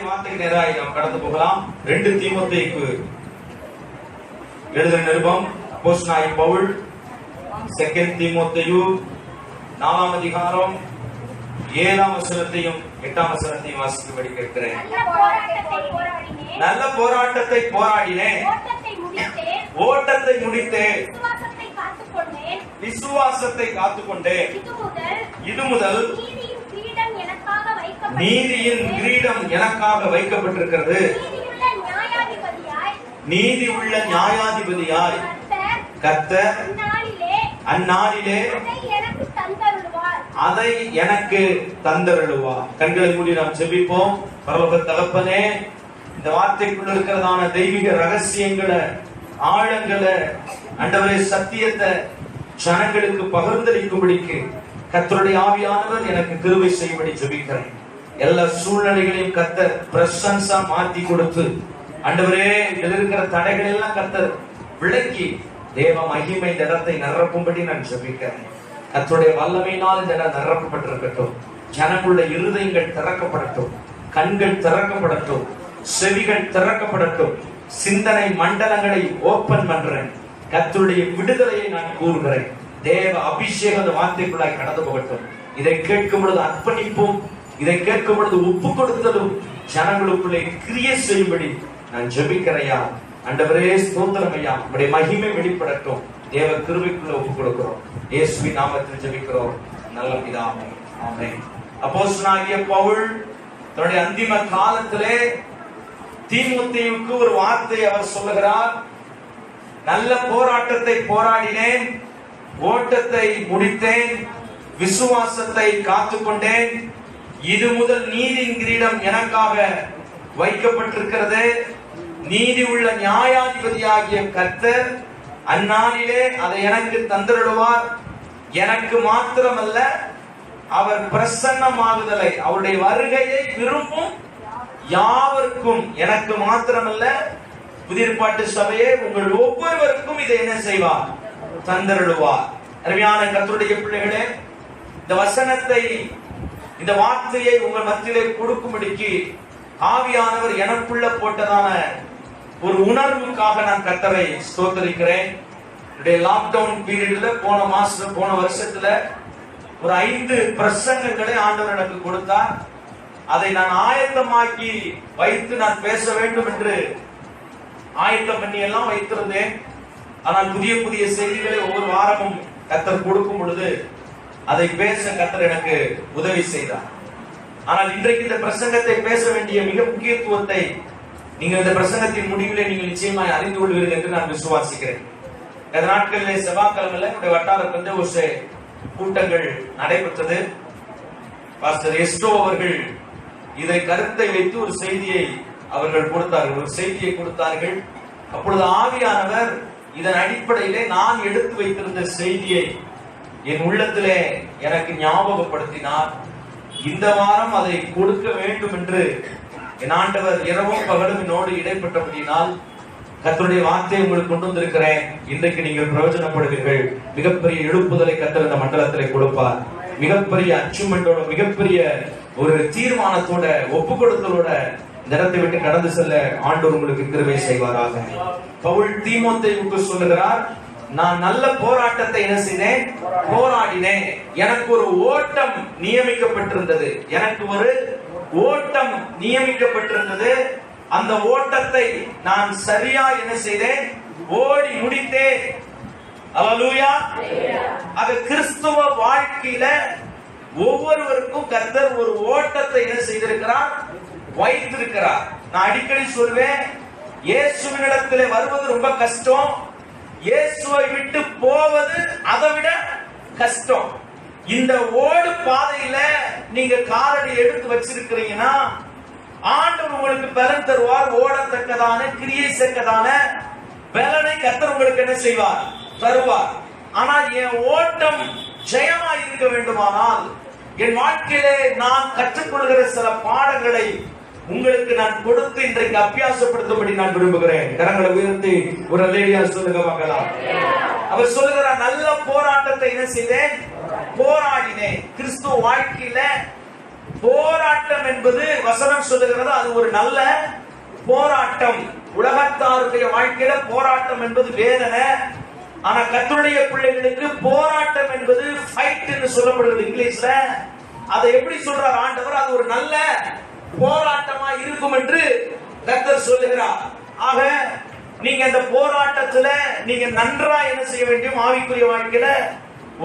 வார்த்தைக்கு நேராக நாம் கடந்து போகலாம். 2 தீமோத்தேயுக்கு எழுதின நிருபம் அப்போஸ்தலனாகிய பவுல் 2 தீமோத்தேயு 4ஆம் அதிகாரம் 7ஆம் வசனத்தையும் 8ஆம் வசனத்தையும் வாசிக்கும்படி கேட்கிறேன். நல்ல போராட்டத்தை போராடினேன், ஓட்டத்தை முடித்தேன், விசுவாசத்தை காத்துக்கொண்டேன். இது முதல் நீதியின் கிரீடம் எனக்காக வைக்கப்பட்டிருக்கிறது. நீதி உள்ள நியாயாதிபதியாய் கர்த்தர் அந்நாளிலே அதை எனக்கு தந்தருளுவார். கண்களை மூடி நாம் ஜெபிப்போம். பரலோக தகப்பனே, இந்த வார்த்தைக்குள்ள இருக்கிறதான தெய்வீக ரகசியங்களை, ஆழங்களை, ஆண்டவரே சத்தியத்தை ஜனங்களுக்கு பகிர்ந்தளிக்கும்படிக்கு கர்த்தருடைய ஆவியானவர் எனக்கு கிருபை செய்யும்படி ஜெபிக்கிறேன். எல்லா சூழ்நிலைகளையும் கர்த்தர் பிரசன்ஸா மாத்தி கொடுத்து, ஆண்டவரே இதில் இருக்கிற தடைகள் எல்லாம் கர்த்தர் விளக்கி தேவ மகிமை இந்த இடத்தை நிரப்பும்படி நான் ஜெபிக்கிறேன். கர்த்தருடைய வல்லமையினால் இந்த இடம் நிரப்பப்பட்டிருக்கட்டும். ஜனங்களுடைய இருதயங்கள் திறக்கப்படட்டும், கண்கள் திறக்கப்படட்டும், செவிகள் திறக்கப்படட்டும். சிந்தனை மண்டலங்களை ஓபன் பண்றேன். கர்த்தருடைய விடுதலையை நான் கூறுகிறேன். தேவ அபிஷேகம் அந்த வார்த்தைக்குள்ளாய் கடந்து போகட்டும். இதை கேட்கும் பொழுது அர்ப்பணிப்போம், இதை கேட்கும் பொழுது ஒப்பு கொடுத்ததும் ஜனங்களுக்குள்ளே கிரியை செய்யும்படி நான் ஜெபிக்கிறையா. ஆண்டவரே ஸ்தோத்திரம் ஐயா, உம்முடைய மகிமை வெளிப்படட்டும். தேவ கிருபைக்குள்ள ஒப்பு கொடுக்கிறோம். இயேசுவின் நாமத்தில் ஜெபிக்கிறோம் நல்ல பிதாவே, ஆமென். அப்போஸ்தலனாகிய பவுல் தன்னுடைய அந்திம காலத்திலே தீமோத்தேயுவுக்கு ஒரு வார்த்தை அவர் சொல்லுகிறார். நல்ல போராட்டத்தை போராடினேன், ஓட்டத்தை முடித்தேன், விசுவாசத்தை காத்துக்கொண்டேன். இது முதல் நீதியின் கிரீடம் எனக்காக வைக்கப்பட்டிருக்கிறது. நீதி உள்ள நியாயாதிபதியாகிய கர்த்தர் அந்நாளிலே அதை எனக்கு தந்தருளுவார். எனக்கு மாத்திரமல்ல, அவர் பிரசன்னமாகுதலை, அவருடைய வருகையை விரும்பும் யாவருக்கும், எனக்கு மாத்திரமல்ல புதிய ஏற்பாட்டு சபையே உங்கள் ஒவ்வொருவருக்கும் இதை என்ன செய்வார்? தந்தருளுவார். அருமையான கர்த்தருடைய பிள்ளைகளே, இந்த வசனத்தை, இந்த வார்த்தையை உங்கள் மத்தியிலே கொடுக்கும்படிக்கு ஆவியானவர் எனக்குள்ள போட்டதான ஒரு உணர்வுக்காக நான் கர்த்தரை ஸ்தோத்திரிக்கிறேன். லாக்டவுன் பீரியட்ல போன வருஷத்துல ஒரு 5 பிரசங்கங்களை ஆண்டவர் எனக்கு கொடுத்தார். அதை நான் ஆயத்தமாக்கி வைத்து நான் பேச வேண்டும் என்று ஆயத்தம் பண்ணி எல்லாம் வைத்திருந்தேன். ஆனால் புதிய புதிய செய்திகளை ஒவ்வொரு வாரமும் கர்த்தர் கொடுக்கும் பொழுது அதை பேச கர்த்தர் எனக்கு உதவி செய்தார். ஆனால் இன்றைக்கு இந்த பிரசங்கத்தை பேச வேண்டிய மிக முக்கியத்துவத்தை நீங்கள் இந்த பிரசங்கத்தின் முடிவிலே நீங்கள் நிச்சயமாய் அறிந்து கொள்வீர்கள் என்று நான் விசுவாசிக்கிறேன். இந்த நாட்களிலே செவ்வாய்க்கிழமையில என்னுடைய வட்டார பெந்தேகோஸ்தே கூட்டங்கள் நடைபெற்றது. பாஸ்டர் எஸ்டோ அவர்கள் இதை கருத்தை வைத்து ஒரு செய்தியை அவர்கள் கொடுத்தார்கள், ஒரு செய்தியை கொடுத்தார்கள். அப்பொழுது ஆவியானவர் இதன் அடிப்படையிலே நான் எடுத்து வைத்திருந்த செய்தியை என் உள்ளத்திலே எனக்கு ஞாபகப்படுத்தினார். இந்த வாரம் அதை கொடுக்க வேண்டும் என்று என் ஆண்டவர் இரவும் பகலும் என்னோடு இடைப்பட்டபடியினால் கர்த்தருடைய வார்த்தையை உங்களுக்கு கொண்டு வந்திருக்கிறேன். இன்றைக்கு நீங்கள் பிரயோஜனப்படுவீர்கள். மிகப்பெரிய எழுப்புதலை கர்த்தர் இந்த மண்டலத்திலே கொடுப்பார். மிகப்பெரிய அச்சீவ்மெண்டோட, மிகப்பெரிய ஒரு தீர்மானத்தோட, ஒப்பு கொடுத்தலோட இந்த இடத்தை விட்டு கடந்து செல்ல ஆண்டவர் உங்களுக்கு கிருபை செய்வாராக. பவுல் தீமோத்தேயுவுக்கு சொல்லுகிறார், நான் நல்ல போராட்டத்தை என்ன செய்தேன்? போராடினேன். எனக்கு ஒரு ஓட்டம் நியமிக்கப்பட்டிருந்தது. எனக்கு ஒரு ஓட்டம் நியமிக்கப்பட்டிருந்தது. அந்த ஓட்டத்தை நான் சரியா என்ன செய்தேன்? ஓடி முடித்தேன். அல்லேலூயா. அது கிறிஸ்துவ வாழ்க்கையில ஒவ்வொருவருக்கும் கர்த்தர் ஒரு ஓட்டத்தை என்ன செய்திருக்கிறார்? வைத்திருக்கிறார். நான் அடிக்கடி சொல்வேன், இயேசுவினிடத்திலே வருவது ரொம்ப கஷ்டம், இயேசுவை விட்டு போவது அதை விட கஷ்டம். இந்த ஓடு பாதையில நீங்க காலடி எடுத்து வச்சிருக்கிறீங்கன்னா ஆண்டவர் உங்களுக்கு பலன் தருவார். ஓடத்தக்கதான, கிரியை செய்யத்தக்கதான பலனை கர்த்தர் உங்களுக்கு என்ன செய்வார்? தருவார். ஆனால் என் ஓட்டம் ஜெயமா இருக்க வேண்டுமானால் என் வாழ்க்கையிலே நான் கற்றுக்கொள்கிற சில பாடங்களை உங்களுக்கு நான் கொடுத்து இன்றைக்கு அபியாசப்படுத்தும்படி நான் விரும்புகிறேன். கரங்களை உயர்த்தி ஒரு அல்லேலூயா சொல்லுங்க பார்க்கலாம். அவர் சொல்லுகிறார், நல்ல போராட்டத்தை என்ன செய்தேன்? போராடினேன். கிறிஸ்துவ வாழ்க்கையில போராட்ட போராட்டம் என்பது வசனம் சொல்லுகிறது, அது ஒரு நல்ல போராட்டம். உலகத்தாருடைய வாழ்க்கையில போராட்டம் என்பது வேதனை. ஆனா கர்த்தருடைய பிள்ளைகளுக்கு போராட்டம் என்பது ஃபைட் என்று சொல்லப்படுகிறது இங்கிலீஷ்ல. அதை எப்படி சொல்றார் ஆண்டவர்? அது ஒரு நல்ல போராட்டமா இருக்கும் என்று கர்த்தர் சொல்லுகிறார். ஆக நீங்க அந்த போராட்டத்துல நீங்க நன்றா என்ன செய்ய வேண்டும்? ஆவிக்குரிய வாழ்க்கையில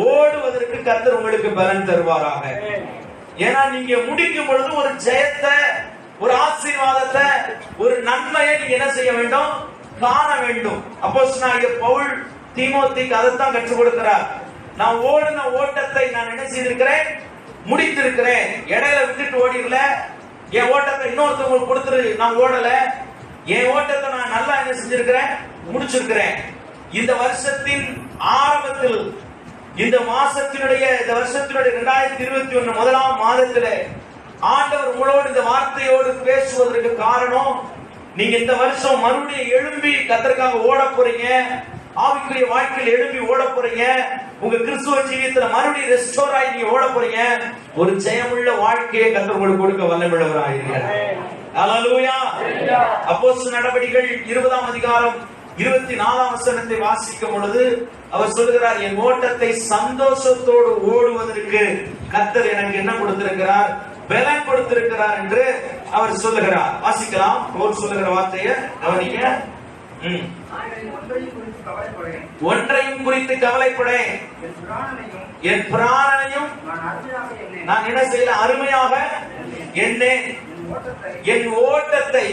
ஓடுவதற்கு கர்த்தர் உங்களுக்கு பலன் தருவாராக. ஏன்னா நீங்க முடிக்கும் பொழுது ஒரு ஜெயத்தை, ஒரு ஆசீர்வாதத்தை, ஒரு நன்மையை நீங்க என்ன செய்ய வேண்டும்? காண வேண்டும். அப்போஸ்தலனாகிய பவுல் தீமோத்தேயுக்கு அதைத்தான் கற்றுக் கொடுக்கிறார். நான் ஓடின ஓட்டத்தை நான் என்ன செய்திருக்கிறேன்? முடித்திருக்கிறேன். இடையில விட்டுட்டு ஓடிடல. என் ஓட்டத்தை இன்னொருத்தவங்களுக்கு கொடுத்துரு நான் ஓடல. என் ஓட்டத்தை நான் நல்லா என்ன செஞ்சிருக்கிறேன்? முடிச்சிருக்கிறேன். இந்த வருஷத்தின் ஆரம்பத்தில், இந்த மாசத்தினுடைய, இந்த வருஷத்தினுடைய 2021 முதலாம் மாதத்திலே ஆண்டவர் உங்களோடு இந்த வார்த்தையோடு பேசுவதற்கு காரணம், நீங்க இந்த வருஷம் மறுபடியும் எழும்பி கர்த்தருக்காக ஓட போறீங்க. ஆவிக்குரிய வாழ்க்கையில் எழும்பி ஓட போறீங்க. உங்க கிறிஸ்துவ ஜீவியத்துல மறுபடியும் ரெஸ்டோர் ஆகி நீங்க ஓட போறீங்க. ஒரு ஜெயமுள்ள வாழ்க்கையை கர்த்தர் உங்களுக்கு கொடுக்க வல்லமையுள்ளவராக இருக்கிறார். ஹல்லேலூயா. அப்போஸ்தலர் நடவடிக்கைகள் 20ஆம் அதிகாரம் 24ஆம் வசனத்தை வாசிக்கும் பொழுது அவர் சொல்லுகிறார், என் ஓட்டத்தை சந்தோஷத்தோடு ஓடுவதற்கு கர்த்தர் எனக்கு என்ன கொடுத்திருக்கிறார்? பலன் கொடுத்திருக்கிறார் என்று அவர் சொல்லுகிறார். வாசிக்கலாம். அவர் சொல்லுகிற வார்த்தையை கவனிங்க. ஒன்றையும் குறித்து கவலைப்படேன், என் பிராணனையும் நான் என்ன செய்யல? அருமையாக எண்ணேன். என் ஓட்டத்தை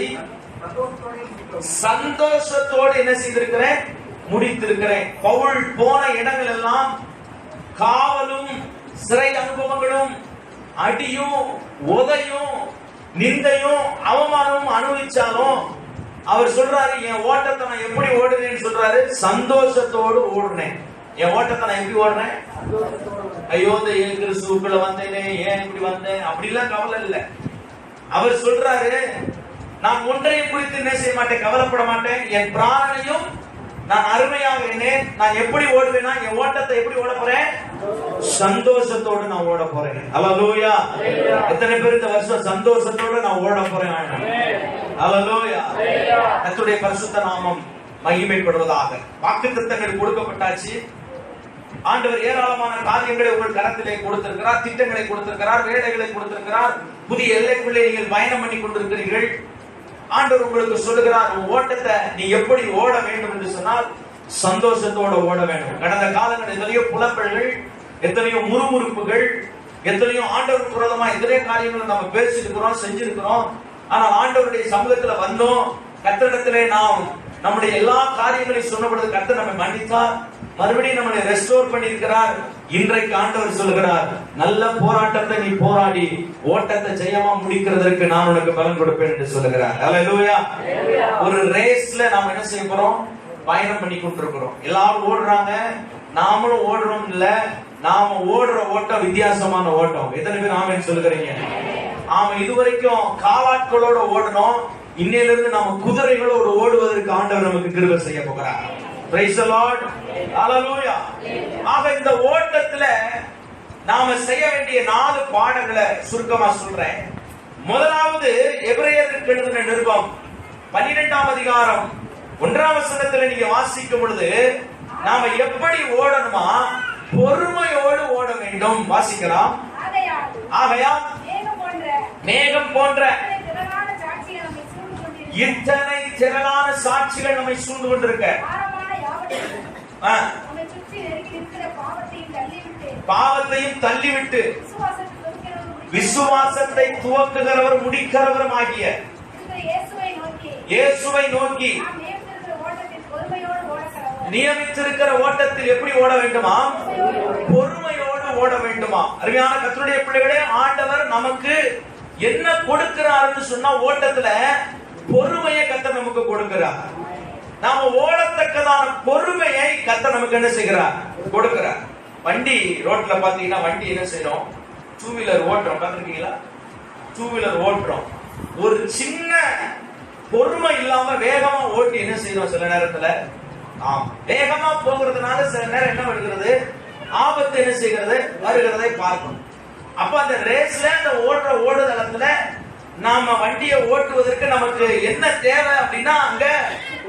சந்தோஷத்தோடு என்ன செய்திருக்கிறேன்? முடித்திருக்கிறேன். பவுல் போன இடங்கள் எல்லாம் காவலும் சிறை அனுபவங்களும் அடியும் உதையும் நிந்தையும் அவமானமும் அனுபவிச்சாலும் அவர் சொல்றாரு, என் ஓட்டத்தை நான் எப்படி ஓடுறேன்னு சொல்றாரு? சந்தோஷத்தோடு ஓடுனேன். என் ஓட்டத்தை நான் எப்படி ஓடுறேன்? ஐயோ இந்த கிறிஸ்துவுக்குள்ள வந்தேனே, ஏன் இப்படி வந்தேன் அப்படிலாம் கவலை இல்லை. அவர் சொல்றாரு, நான் ஒன்றையும் குறித்து என்ன செய்ய மாட்டேன்? கவலைப்பட மாட்டேன். என் பிராணனையும் நான் அருமையாக எண்ணேன். நான் எப்படி ஓடுவேன்னா, என் ஓட்டத்தை எப்படி ஓட போறேன்? சந்தோஷத்தோடு நான் ஓட போறேன். ஹல்லேலூயா. எத்தனை பேர் இந்த வருஷம் சந்தோஷத்தோடு நான் ஓட போறேன்? ஹல்லேலூயா. கர்த்தருடைய பரிசுத்த நாமம் மகிமைப்படுவதாக. வாக்குத்தத்தங்கள் கொடுக்கப்பட்டாச்சு. ஆண்டவர் ஏராளமான காரியங்களை உங்கள் கரத்திலே கொடுத்திருக்கிறார். திட்டங்களை கொடுத்திருக்கிறார், வேலைகளை கொடுத்திருக்கிறார். புதிய எல்லைக்குள்ளே நீங்கள் பயணம் பண்ணி கொண்டிருக்கிறீர்கள். ஆண்டவர் உங்களுக்கு சொல்லுகிறார், ஓட்டத்தை நீ எப்படி ஓட வேண்டும் என்று சொன்னால் சந்தோஷத்தோடு ஓட வேண்டும். கடந்த காலங்கள் எத்தனையோ புலம்பல்கள், எத்தனையோ முறுமுறுப்புகள், எத்தனையோ ஆண்டவருக்கு விரோதமா எத்தனையோ காரியங்களை நம்ம பேசிருக்கிறோம், செஞ்சிருக்கிறோம். ஆனால் ஆண்டவருடைய சமூகத்துல வந்தோம். கர்த்தரிடத்திலே நாம் நம்முடைய எல்லா காரியங்களையும் சொன்னபொழுது கர்த்தர் நம்மை மன்னித்தார், மறுபடியும் நம்மளை ரெஸ்டோர் பண்ணியிருக்கிறார். இன்றைக்கு ஆண்டவர் சொல்லுகிறார், நல்ல போராட்டத்தை நீ போராடி ஓட்டத்தை ஜெயமா முடிக்கிறதற்கு நான் உனக்கு பலன் கொடுப்பேன் என்று சொல்லுகிறார். ஹல்லேலூயா. ஒரு ரேஸ்ல நாம் என்ன செய்ய போறோம்? பயணம் பண்ணி கொண்டிருக்கிறோம். எல்லாரும் ஓடுறாங்க, நாமளும் ஓடுறோம். இல்ல, நாம ஓடுற ஓட்டம் வித்தியாசமான ஓட்டம். எத்தனை பேர் ஆமென் சொல்லுகிறீங்க? ஆமா, இதுவரைக்கும் காலாட்களோட ஓடணும். இன்னையிலிருந்து நாம குதிரைகளோடு ஓடுவதற்கு ஆண்டவர் நமக்கு கிருபை செய்ய போகிறார். Praise the Lord. Hallelujah. ஆக இந்த ஓட்டத்துல நாம செய்ய வேண்டிய 4 பாடங்களை சுருக்கமா சொல்றேன். முதலாவது, எபிரேயருக்கு எழுதின நிருபம் 12ஆம் அதிகாரம் 1ஆம் வசனத்துல நீங்க வாசிக்கும் பொழுது நாம எப்படி ஓடணுமா? பொறுமையோடு ஓட வேண்டும். வாசிக்கலாம். ஆகையால் மேகம் போன்ற இத்தனை திரளான சாட்சிகள் நம்மை சூழ்ந்து கொண்டிருக்க பாவத்தையும் தள்ளிவிட்டு விசுவாசத்தை துவக்குகிறவர் முடிக்கிறவரும் ஆகிய இயேசுவை நோக்கி நியமித்திருக்கிற ஓட்டத்தில் எப்படி ஓட வேண்டுமா? பொறுமையோடு ஓட வேண்டுமா? அருமையான கர்த்தருடைய பிள்ளைகளே, ஆண்டவர் நமக்கு என்ன கொடுக்கிறார்னு சொன்னா ஓட்டத்துல பொறுமையை கர்த்தர் நமக்கு கொடுக்கிறார். நாம ஓடத்தக்கதான பொறுமையை கர்த்தர் நமக்கு என்ன செய்கிறார்? கொடுக்கிறார். வண்டி ரோட்ல பாத்தீங்கன்னா வண்டி என்ன செய்யறோம்? 2 வீலர் ஓட்டுறோம். பாத்திருக்கீங்களா? 2 வீலர் ஓட்டுறோம். ஒரு சின்ன பொறுமை இல்லாம வேகமா ஓட்டி என்ன செய்யறோம்? சில நேரத்துல வேகமா போகிறதுனால சில நேரம் என்ன வருகிறது? ஆபத்து என்ன செய்கிறது? வருகிறதை பார்க்கணும். அப்ப அந்த ரேஸ்ல அந்த ஓடுற ஓடுதளத்துல வருஷத்துல நாம வண்டியை ஓட்டுவதற்கு நமக்கு என்ன தேவை அப்படின்னா அங்க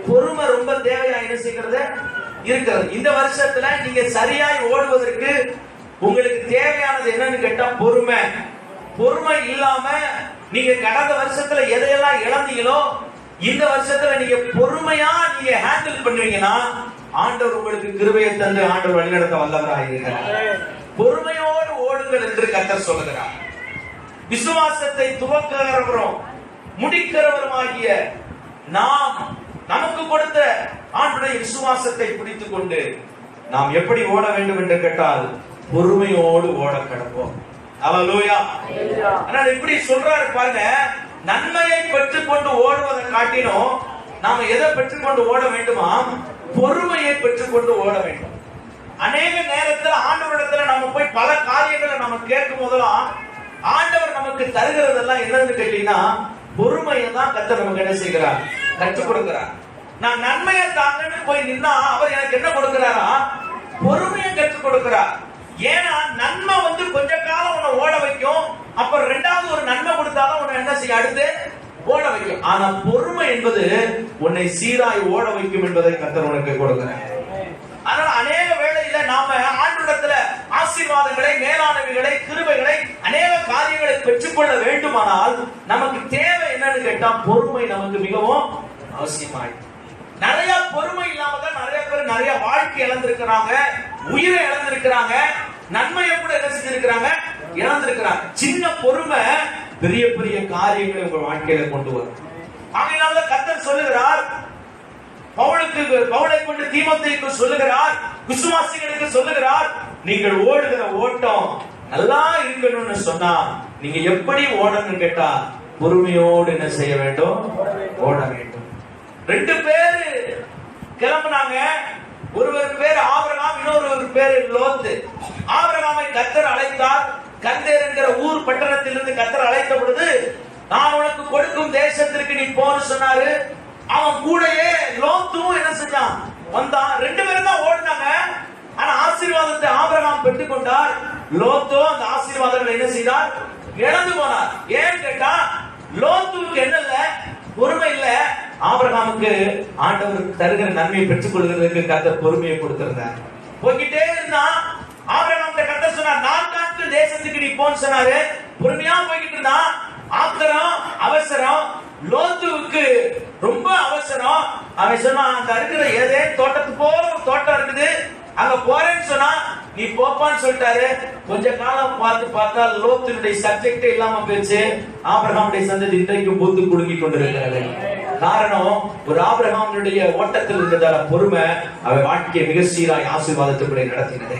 பொறுமை ரொம்ப தேவையா என்ன செய்கிறது இருக்கிறது. இந்த வருஷத்துல நீங்க சரியாய் ஓடுவதற்கு உங்களுக்கு தேவையானது என்னன்னு கேட்டா பொறுமை. பொறுமை இல்லாம நீங்க கடந்த வருஷத்துல எதையெல்லாம் இழந்தீங்களோ இந்த வருஷத்துல நீங்க பொறுமையா நீங்க ஹேண்டில் பண்ணுவீங்கன்னா ஆண்டவர் உங்களுக்கு கிருபையை தந்து ஆண்டவர் வழிநடத்த வல்லவராக இருக்கிறார். பொறுமையோடு ஓடுங்கள் என்று கர்த்தர் சொல்லுகிறார். விசுவாசத்தை துவக்குகிறவரும் முடிக்கிறவருமாகிய நாம் நமக்கு கொடுத்த ஆண்டுடைய விசுவாசத்தை பிடித்துக் கொண்டு நாம் எப்படி ஓட வேண்டும் என்று கேட்டால் பொறுமையோடு ஓட கடப்போம். அல்லேலூயா. ஆனால் இப்படி சொல்றாரு பாருங்க, நன்மையை பெற்றுக் கொண்டு ஓடுவதை காட்டினோம் நாம எதை பெற்றுக்கொண்டு ஓட வேண்டுமா? பொறுமையை பெற்றுக்கொண்டு ஓட வேண்டும். அநேக நேரத்தில் ஆண்டவரிடத்துல நம்ம போய் பல காரியங்களை நம்ம கேட்கும் போதெல்லாம் ஆண்டவர் நமக்கு தருகிறதெல்லாம் என்னன்னு கேட்டீங்கன்னா பொறுமையை தான் கர்த்தர் நமக்கு என்ன செய்கிறார்? கற்றுக் கொடுக்கிறார். நான் நன்மையை தாங்கன்னு போய் நின்னா அவர் எனக்கு என்ன கொடுக்கிறாரா? பொறுமையை கற்றுக் கொடுக்கிறார். ஏன்னா நன்மை கொஞ்ச காலம் உன்னை ஓட வைக்கும், அப்புறம் ரெண்டாவது ஒரு நன்மை கொடுத்தாலும் உன்னை என்ன செய்ய அடுத்து ஓட வைக்கும். ஆனா பொறுமை என்பது உன்னை சீராய் ஓட வைக்கும் என்பதை கர்த்தர் உனக்கு கொடுக்கிறார். அதனால அநேக வேளையில நாம ஆண்டவரிடத்துல ஆசீர்வாதங்களை, மேலானவைகளை, கிருபைகளை, அநேக காரியங்களை பெற்றுக்கொள்ள வேண்டுமானால் நமக்கு தேவை என்னன்னு கேட்டா பொறுமை நமக்கு மிகவும் அவசியமாய். நிறைய பொறுமை இல்லாம தான் நிறைய பேர் நிறைய வாழ்க்கை இழந்திருக்கிறாங்க, உயிரை இழந்திருக்கிறாங்க, நன்மையை கூட என்ன செஞ்சிருக்கிறாங்க? இழந்திருக்கிறாங்க. சின்ன பொறுமை பெரிய பெரிய காரியங்களை உங்க வாழ்க்கையில கொண்டு வரும். ஆகையால கர்த்தர் சொல்லுகிறார், பவுலை கொண்டு தீமோத்தேயுக்கு சொல்லுகிறார், விசுவாசிகளுக்கு சொல்லுகிறார், நீங்கள் ஓடுகிற ஓட்டம் நல்லா இருக்கணும்னு சொன்னா நீங்க எப்படி ஓடணும்னு கேட்டா பொறுமையோடு என்ன செய்ய வேண்டும்? ஓட வேண்டும். 2 பேரு கிளம்பினாங்க. ஒருவர் பேர் ஆபிரகாம், இன்னொரு பேரு லோத்து. ஆபிரகாமை கர்த்தர் அழைத்தார். கர்தேர் என்கிற ஊர் பட்டணத்திலிருந்து கர்த்தர் அழைத்த பொழுது நான் உனக்கு கொடுக்கும் தேசத்திற்கு நீ போன்னு சொன்னாரு. அவன் கூடயே லோத்தும் என்ன செஞ்சான்? வந்தான். 2 பேரும் தான் ஓடினாங்க. ஆனா ஆசீர்வாதத்தை ஆபிரகாம் பெற்றுக் கொண்டார். லோத்தோ அந்த ஆசீர்வாதங்களை என்ன செய்தார்? இழந்து போனார். ஏன்னு கேட்டா லோத்துவுக்கு என்ன இல்ல? பொறுமை இல்ல. ஆபிரகாமுக்கு ஆண்டவர் தருகிற நன்மையை பெற்றுக் கொள்கிறதுக்கு கர்த்தர் பொறுமையை கொடுத்திருந்தார். போய்கிட்டே இருந்தான். ஆபிரகாம் கர்த்தர் சொன்னார், 4 நாட்கள் தேசத்துக்கு நீ போன்னு சொன்னாரு. பொறுமையா போய்கிட்டு இருந்தான். ஆத்திரம், அவசரம். லோத்துவுக்கு ரொம்ப அவசரம். அவன் சொன்னா, அங்க இருக்கிற ஏதே தோட்டத்துக்கு போற ஒரு தோட்டம் இருக்குது, அங்க போறேன்னு சொன்னா நீ போப்பான்னு சொல்லிட்டாரு. கொஞ்ச காலம் பார்த்தா லோத்தினுடைய சப்ஜெக்டே இல்லாம போயிடுச்சு. ஆபிரகாமுடைய சந்ததி இன்றைக்கும் பூத்து குலுங்கி கொண்டிருக்கிறது. காரணம், ஒரு ஆபிரகாமுடைய ஓட்டத்தில் இருந்ததால பொறுமை அவன் வாழ்க்கையை மிக சீராய் ஆசீர்வாதத்துக்குள்ளே நடத்தினது.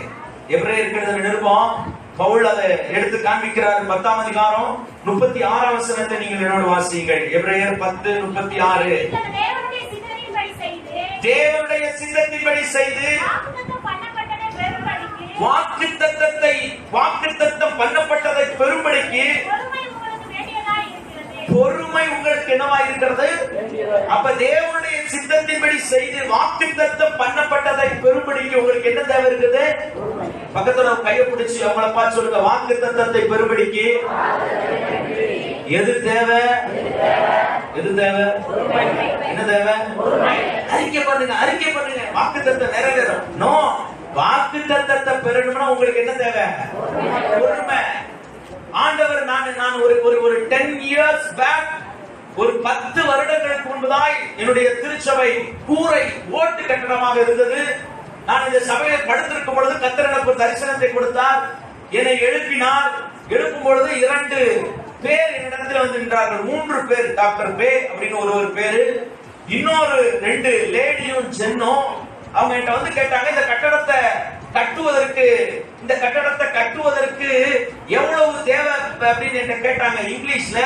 எபிரேயர் நிருபம் பவுல் அதை எடுத்து காண்பிக்கிறார். 10ஆம் அதிகாரம் 36ஆம் வசனத்தை நீங்கள் என்னோட வாசியுங்கள். எபிரேயர் 10:36. தேவனுடைய சித்தத்தின்படி செய்து வாக்குத்தத்தம் பண்ணப்பட்டதை பெறும்படிக்கு பொறுமை உங்களுக்கு என்னவா இருக்கிறது? அப்ப தேவனுடைய சித்தத்தின்படி செய்து வாக்குத்தத்தம் பண்ணப்பட்டதை பெறும்படிக்கு உங்களுக்கு என்ன தேவை இருக்குது? பக்கத்துல கையை பிடிச்சு அவங்கள பார்த்து சொல்லுங்க, வாக்குத்தத்தத்தை பெறும்படிக்கு எது தேவை? எது தேவை? என்ன தேவை? அறிக்கை பண்ணுங்க, அறிக்கை பண்ணுங்க. வாக்குத்தத்தம் நிறைவேறும். நோ, வாக்குத்தத்தத்தை பெறணும்னா உங்களுக்கு என்ன தேவை? பொறுமை. ஆண்டவர் நான் ஒரு 10 years பேக், ஒரு 10 வருடங்களுக்கு முன்பதாய் என்னுடைய திருச்சபை கூரை ஓட்டு கட்டடமாக இருந்தது. நான் இந்த சபையை படுத்திருக்கும் பொழுது கர்த்தர் எனக்கு ஒரு தரிசனத்தை கொடுத்தார். என்னை எழுப்பினார். எழுப்பும் பொழுது 2 பேர் என்னிடத்தில் வந்து நின்றார்கள். 3 பேர். டாக்டர் பே அப்படின்னு ஒரு பேரு, இன்னொரு 2 லேடியும் ஜென்னும். அவங்க என்கிட்ட வந்து கேட்டாங்க, இந்த கட்டடத்தை கட்டுவதற்கு எவ்வளவு தேவை அப்படின்னு என்ன கேட்டாங்க இங்கிலீஷ்ல.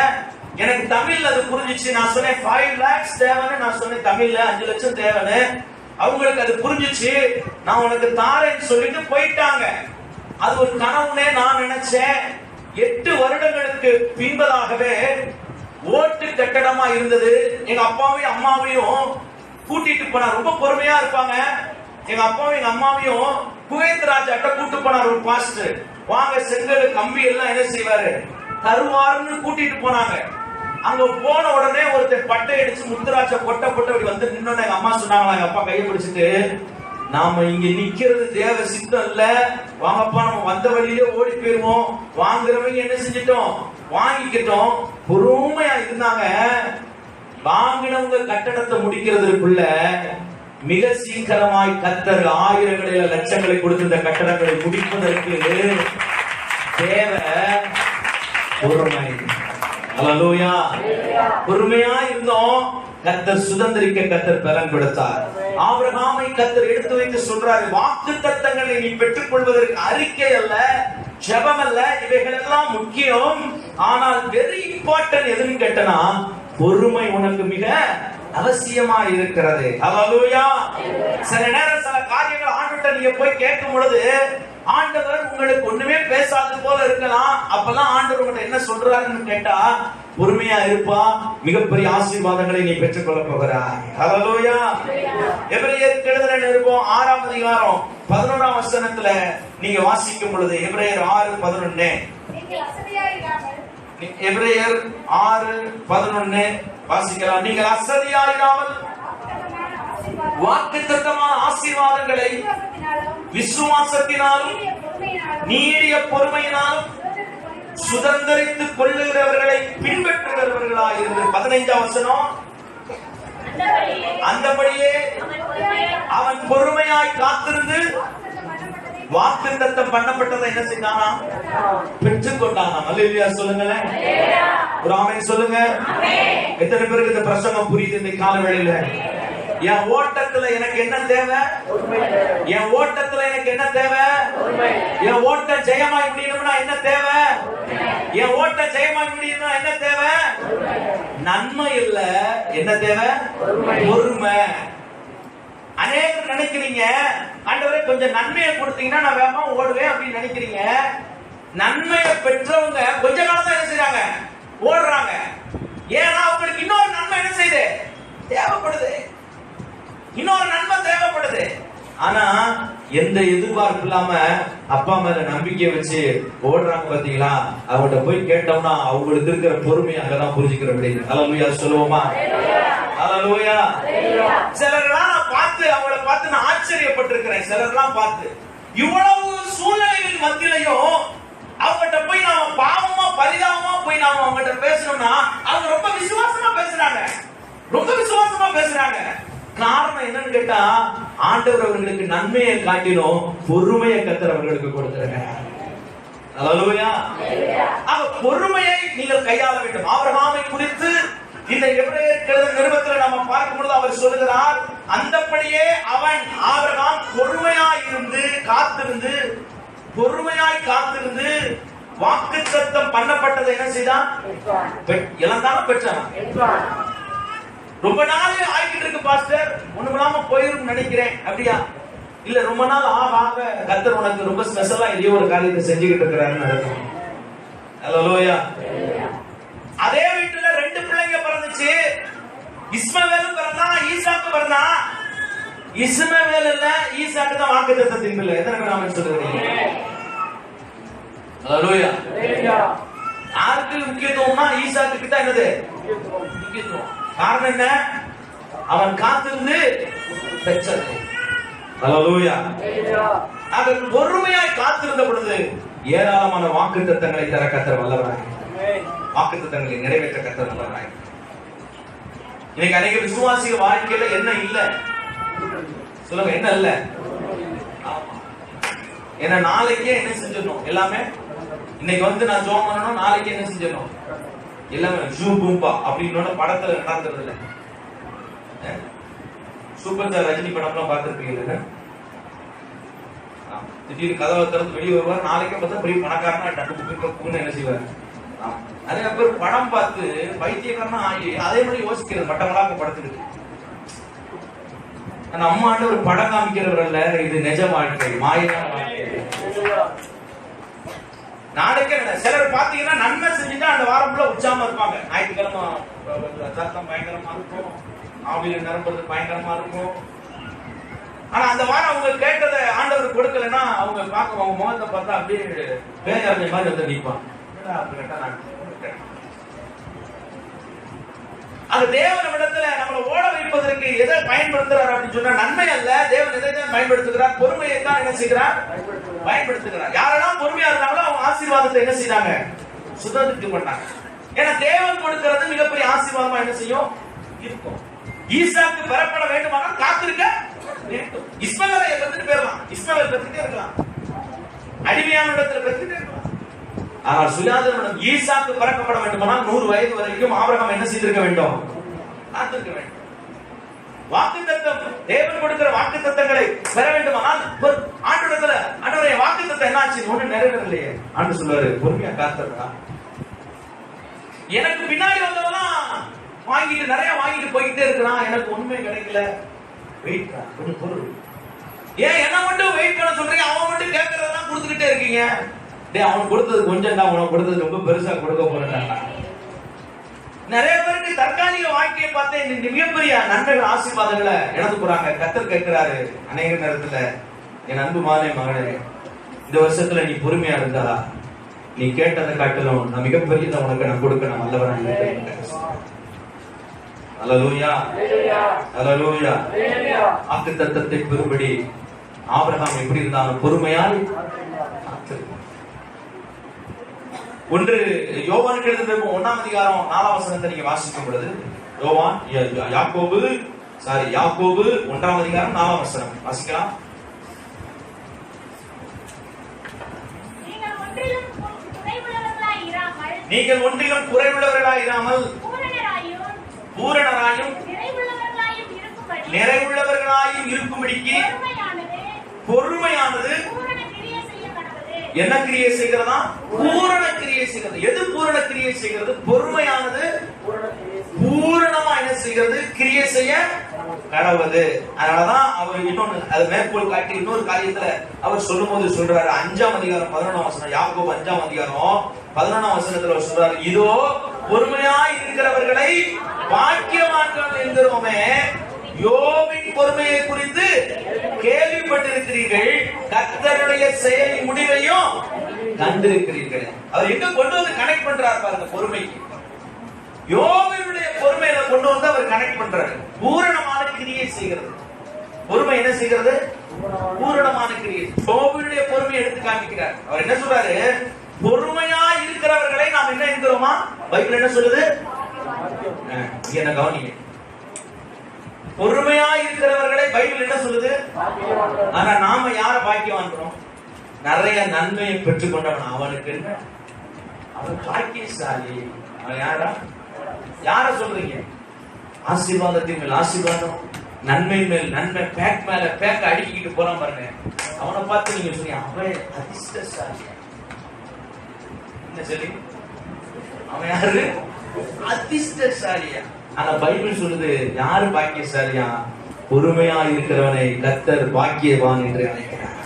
எனக்கு தமிழ்ல அது புரிஞ்சிச்சு. நான் சொன்னேன் 5 lakhs தேவைன்னு. நான் சொன்னேன் தமிழ்ல 5 லட்சம் தேவைன்னு. அவங்களுக்கு அது புரிஞ்சிச்சு. நான் உனக்கு தாரேன்னு சொல்லிட்டு போயிட்டாங்க. அது ஒரு கனவுனே நான் நினைச்சேன். 8 வருடங்களுக்கு பின்பதாகவே ஓட்டு கட்டடமா இருந்தது. எங்க அப்பாவையும் அம்மாவையும் கூட்டிட்டு போனார். ரொம்ப பொறுமையா இருப்பாங்க. எங்க அப்பாவும் எங்க அம்மாவையும் குவைத் ராஜாட்ட கூட்டு போனார் ஒரு பாஸ்டர். வாங்க, செங்கல் கம்பி எல்லாம் என்ன செய்வாரு? தருவாருன்னு கூட்டிட்டு போனாங்க. அங்க போன உடனே ஒருத்தர் பட்டை அடிச்சு முத்துராட்ச கொட்டை போட்டு அப்படி வந்து நின்னோட எங்க அம்மா சொன்னாங்களா, எங்க அப்பா கையை பிடிச்சிட்டு, நாம இங்க நிக்கிறது தேவ சித்தம் இல்ல, வாங்கப்பா நம்ம வந்த வழியிலே ஓடி போயிருவோம், வாங்குறவங்க என்ன செஞ்சிட்டோம் வாங்கிக்கிட்டோம். பொறுமையா இருந்தாங்க. வாங்கினவங்க கட்டணத்தை முடிக்கிறதுக்குள்ள மிக சீக்கிரமாய் கர்த்தர் ஆயிரங்களில் லட்சங்களை கொடுத்து இந்த கட்டடங்களை முடிப்பதற்கு தேவை பொறுமை. அல்லேலூயா. பொறுமையா இருந்தோம். கர்த்தர் சுதந்திரிக்க கர்த்தர் பலன் கொடுத்தார். ஆபிரகாமை கர்த்தர் எடுத்து வைத்து சொல்றாரு, வாக்குத்தத்தங்களை நீ பெற்றுக் கொள்வதற்கு அறிக்கை அல்ல, ஜெபம் அல்ல, இவைகள் எல்லாம் முக்கியம். ஆனால் வெரி இம்பார்ட்டன்ட் எதுன்னு கேட்டனா, பொறுமை உனக்கு மிக அவசியமா இருக்கிறது. அல்லேலூயா. சில நேரம் சில காரியங்கள் ஆண்டவர்ட்ட நீங்க போய் கேட்கும் பொழுது ஆண்டவர் உங்களுக்கு ஒண்ணுமே பேசாது போல இருக்கலாம். அப்பெல்லாம் ஆண்டவர் உங்கள்ட்ட என்ன சொல்றாருன்னு கேட்டா, பொறுமையா இருப்பா, மிகப்பெரிய ஆசீர்வாதங்களை நீ பெற்றுக்கொள்ள போகிறாய். அல்லேலூயா. எபிரேயர் எழுதின நிருபம் 6ஆம் அதிகாரம் 11ஆம் வசனத்துல நீங்க வாசிக்கும் பொழுது, எபிரேயர் 6:11, எபிரேயர் 6:11 வாசிக்கலாம். நீங்கள் அசதியாயிராமல் வாக்குத்தத்தமான ஆசீர்வாதங்களை விசுவாசத்தினாலும் நீடிய பொறுமையினாலும் சுதந்திரித்துக் கொள்ளுகிறவர்களை பின்பற்றுகிறவர்களாக இருந்து. 15ஆம் வசனம், அந்தபடியே அவன் பொறுமையாய் காத்திருந்து வாக்குத்தத்தம் பண்ணப்பட்டதை என்ன செய்தானா, பெற்றுக்கொண்டானா. அல்லேலூயா சொல்லுங்களேன். ஒரு ஆமென் சொல்லுங்க. எத்தனை பேருக்கு இந்த பிரசங்கம் புரியுது இந்த கால வேளையில? என் ஓட்டத்துல எனக்கு என்ன தேவை? என் ஓட்டத்துல எனக்கு என்ன தேவை? என் ஓட்ட ஜெயமாய் முடியணும்னா என்ன தேவை? என் ஓட்ட ஜெயமாய் முடியணும்னா என்ன தேவை? நன்மை இல்ல, என்ன தேவை? பொறுமை. அநேகர் நினைக்கிறீங்க, ஆண்டவரே கொஞ்சம் நன்மையை கொடுத்தீங்கன்னா நான் வேகமா ஓடுவேன் அப்படின்னு நினைக்கிறீங்க. நன்மையை பெற்றவங்க கொஞ்ச காலம் தான் என்ன செய்றாங்க, ஓடுறாங்க. ஏன்னா அவங்களுக்கு இன்னொரு நன்மை என்ன செய்யுது, தேவைப்படுது. இன்னொரு நன்மை தேவைப்படுது. ஆனா எந்த எதிர்பார்ப்பு இல்லாம அப்பா மேல நம்பிக்கை வச்சு ஓடுறாங்க பாத்தீங்களா, அவங்கள்ட்ட போய் கேட்டோம்னா அவங்களுக்கு இருக்கிற பொறுமை அங்கதான் புரிஞ்சுக்கிற முடியுது. அல்லேலூயா சொல்லுவோமா? அல்லேலூயா. சிலர்லாம் பார்த்து அவங்கள பார்த்து நான் ஆச்சரியப்பட்டிருக்கிறேன். சிலர்லாம் பார்த்து இவ்வளவு சூழ்நிலைகள் மத்தியிலையும் அவங்ககிட்ட போய் நாம பாவமா பரிதாபமா போய் நாம அவங்ககிட்ட பேசணும்னா அவங்க ரொம்ப விசுவாசமா பேசுறாங்க, ரொம்ப விசுவாசமா பேசுறாங்க. காரணம் என்னன்னு கேட்டா, ஆண்டவர் அவர்களுக்கு நன்மையை காட்டிலும் பொறுமையை கர்த்தர் அவர்களுக்கு கொடுத்திருக்கிறார். அல்லேலூயா. அந்த பொறுமையை நீங்கள் கையாள வேண்டும். ஆபிரகாமை குறித்து இந்த எபிரேயர் எழுதின நிருபத்தில் நாம பார்க்கும் பொழுது அவர் சொல்லுகிறார், அந்தபடியே அவன் ஆபிரகாம் பொறுமையாய் இருந்து காத்திருந்து, பொறுமையாய் காத்திருந்து வாக்குத்தத்தம் பண்ணப்பட்டதை என்ன செய்தான், இழந்தாலும் பெற்றான். ரொம்ப நாள் ஆகிட்டு இருக்கு பாஸ்டர், ஒண்ணு இல்லாம போயிரும் நினைக்கிறேன். அப்படியா? இல்ல, ரொம்ப நாள் ஆக கர்த்தர் உனக்கு ரொம்ப ஸ்பெஷலா ஏதோ ஒரு காரியத்தை செஞ்சுக்கிட்டு இருக்கிறாருன்னு நடக்கும். அல்லேலூயா. அதே வீட்டுல 2 பிள்ளைங்க பிறந்துச்சு. இஸ்மவேலும் பிறந்தான், ஈசாக்கு பிறந்தான். இஸ்மவேல் இல்ல, ஈசாக்கு தான் வாக்குத்தத்தத்தின் பிள்ளை. எத்தனை பேர் ஆமென் சொல்றீங்க? அல்லேலூயா. யாருக்கு முக்கியத்துவம்னா ஈசாக்கு தான் என்னது முக்கியத்துவம். காரணம் என்ன? அவன் காத்திருந்து பெற்றது. அல்லேலூயா. அவன் பொறுமையாய் காத்திருந்த பொழுது ஏராளமான வாக்குத்தத்தங்களை தர கர்த்தர் வல்லவராய், வாக்குத்தத்தங்களை நிறைவேற்ற கர்த்தர் வல்லவராய். இன்னைக்கு அநேக விசுவாசிகள் வாழ்க்கையில என்ன இல்ல சொல்லுங்க, என்ன இல்ல? ஏன்னா நாளைக்கே என்ன செஞ்சிடணும், எல்லாமே இன்னைக்கு வந்து நான் ஜோம் பண்ணணும், நாளைக்கு என்ன செஞ்சிடணும், எல்லாமே ஜூ பூம்பா அப்படின்னு படத்துல நடந்துறது இல்ல. சூப்பர் ஸ்டார் ரஜினி படம்லாம் பார்த்திருப்பீங்க. திடீர்னு கதவை திறந்து வெளியே வருவார், நாளைக்கே பார்த்தா பெரிய பணக்காரனா டக்கு என்ன செய்வார். நிறைய பேர் படம் பார்த்து பைத்தியக்காரனா ஆகி அதே மாதிரி யோசிக்கிறது மட்டமலாக படத்துக்கு. நம்ம ஆண்டு ஒரு படம் காமிக்கிறவர் அல்ல, இது நிஜ வாழ்க்கை, மாயான வாழ்க்கை. நாளைக்கே சிலர் பாத்தீங்கன்னா நன்மை செஞ்சுட்டா அந்த வாரம் ஃபுல்லா உற்சாகமா இருப்பாங்க. ஞாயிற்றுக்கிழமை சத்தம் பயங்கரமா இருக்கும், ஆவியில நிரம்புறது பயங்கரமா இருக்கும். ஆனா அந்த வாரம் அவங்க கேட்டதை ஆண்டவர் கொடுக்கலன்னா அவங்க பார்க்க, அவங்க முகத்தை பார்த்தா அப்படியே பேரறிஞ்ச மாதிரி வந்து நிற்பான். அது தேவன் இடத்துல நம்மளை ஓட வைப்பதற்கு எதை பயன்படுத்துறாரு அப்படின்னு சொன்னா நன்மை அல்ல. தேவன் எதை தான் பயன்படுத்துகிறார்? பொறுமையை தான் என்ன செய்கிறார்? பயன்படுத்துகிறார். யாரெல்லாம் பொறுமையா இருந்தாங்களோ அவங்க ஆசீர்வாதத்தை என்ன செய்தாங்க? சுதந்திரித்து கொண்டாங்க. ஏன்னா தேவன் கொடுக்கிறது மிகப்பெரிய ஆசீர்வாதமா என்ன செய்யும்? இருக்கும். ஈசாக்கு பெறப்பட வேண்டுமானால் காத்திருக்க வேண்டும். இஸ்மவேலை பெற்றுட்டு போயிடலாம், இஸ்மவேல் பெற்றுட்டே இருக்கலாம், அடிமையான இடத்துல பெற்றுட்டே இருக்கலாம். ஆனால் சுயாதீனம் ஈசாக்கு பிறக்கப்பட வேண்டுமானால் 100 வயது வரைக்கும் ஆபிரகாம் என்ன செய்திருக்க வேண்டும்? காத்திருக்க வேண்டும். வாக்குத்தத்தம், தேவன் கொடுக்கிற வாக்குத்தத்தங்களை பெற வேண்டுமானால் ஆண்டவரத்துல ஆண்டவரே வாக்குத்தத்தம் என்னாச்சு? ஒண்ணு நிறைவேறலையே. ஆண்டு சொல்லுவாரு, பொறுமையா காத்திருக்கா. எனக்கு பின்னாடி வந்தவெல்லாம் வாங்கிட்டு நிறைய வாங்கிட்டு போய்கிட்டே இருக்கிறான், எனக்கு ஒண்ணுமே கிடைக்கல. வெயிட் கொஞ்சம் பொருள். ஏன் என்ன மட்டும் வெயிட் பண்ண சொல்றீங்க? அவன் மட்டும் கேட்கறதெல்லாம் கொடுத்துக்கிட்டே இருக்கீங்க. டேய், அவன் கொடுத்தது கொஞ்சம் தான், அவன் கொடுத்தது ரொம்ப பெருசா கொடுக்க போறேன். நிறைய பேருக்கு தற்காலிக வாழ்க்கையை பார்த்து இந்த மிகப்பெரிய நன்மைகள் ஆசீர்வாதங்களை இழந்து போறாங்க. கர்த்தர் கேட்கிறாரு அநேக நேரத்துல, என் அன்பு மகனே மகளே, இந்த வருஷத்துல நீ பொறுமையா இருந்தா நீ கேட்டதை காட்டிலும் நான் மிகப்பெரியதை உனக்கு நான் கொடுக்க நான் வல்லவன். அல்லேலூயா, அல்லேலூயா. வாக்குத்தத்தத்தை பெறும்படி ஆபிரகாம் எப்படி இருந்தாலும் பொறுமையால். ஒன்று யோவானுக்கு எழுதின 1ஆம் அதிகாரம் 4ஆம் வசனத்தை நீங்க வாசிக்கும் பொழுது, யாக்கோபு 1ஆம் அதிகாரம் 4ஆம் வசனம் வாசிக்கலாம். நீங்கள் ஒன்றிலும் குறைவுள்ளவர்களாய் இராமல் பூரணராயும் நிறைவுள்ளவர்களாயும் இருக்கும்படிக்கு பொறுமையானது என்ன கிரியை செய்கிறதா? பூரண கிரியை செய்கிறது. எது பூரண கிரியை செய்கிறது? பொறுமையானது பூரணமா என்ன செய்கிறது? கிரியை செய்ய கடவுது. அதனாலதான் அவர் இன்னொன்னு அது மேற்கோள் காட்டி இன்னொரு காரியத்துல அவர் சொல்லும் போது சொல்றாரு, 5ஆம் அதிகாரம் 11ஆம் வசனம், யாக்கோபு 5ஆம் அதிகாரம் 11ஆம் வசனத்துல அவர் சொல்றாரு, இதோ பொறுமையா இருக்கிறவர்களை பாக்கியவான்கள் என்கிறோமே, யோபின் பொறுமையை குறித்து கேள்விப்பட்டிருக்கிறீர்கள், கர்த்தருடைய செயலின் முடிவையும் கண்டிருக்கிறீர்கள். அவர் எங்க கொண்டு வந்து கனெக்ட் பண்றாரு பாருங்க பொறுமைக்கு. யோபினுடைய பொறுமையில கொண்டு வந்து அவர் கனெக்ட் பண்றாரு. பூரணமான கிரியை செய்கிறது. பொறுமை என்ன செய்கிறது? பூரணமான கிரியை. யோபினுடைய பொறுமையை எடுத்து காமிக்கிறார். அவர் என்ன சொல்றாரு? பொறுமையா இருக்கிறவர்களை நாம் என்ன என்கிறோமா? பைபிள் என்ன சொல்லுது? என்ன கவனிங்க. பொறுமையா இருக்கிறவர்களை பைபிள் என்ன சொல்லுது? ஆனா நாம யார பாக்கியவான்றோம்? நிறைய நன்மையை பெற்றுக் கொண்டவன். அவனுக்கு என்ன? அவன் பாக்கியசாலி. அவன் யாரா? யார சொல்றீங்க? ஆசீர்வாதத்தின் மேல் ஆசீர்வாதம், நன்மை மேல் நன்மை, பேக் மேல பேக் அடிக்கிட்டு போறான் பாருங்க. அவனை பார்த்து நீங்க சொன்னீங்க, அவன் அதிர்ஷ்டசாலி. என்ன சொல்லி? அவன் யாரு? அதிர்ஷ்டசாலியா. ஆனா பைபிள் சொல்லுது, யாரு பாக்கியசாலியா? பொறுமையா இருக்கிறவனை கர்த்தர் பாக்கியவான் என்று அழைக்கிறார்.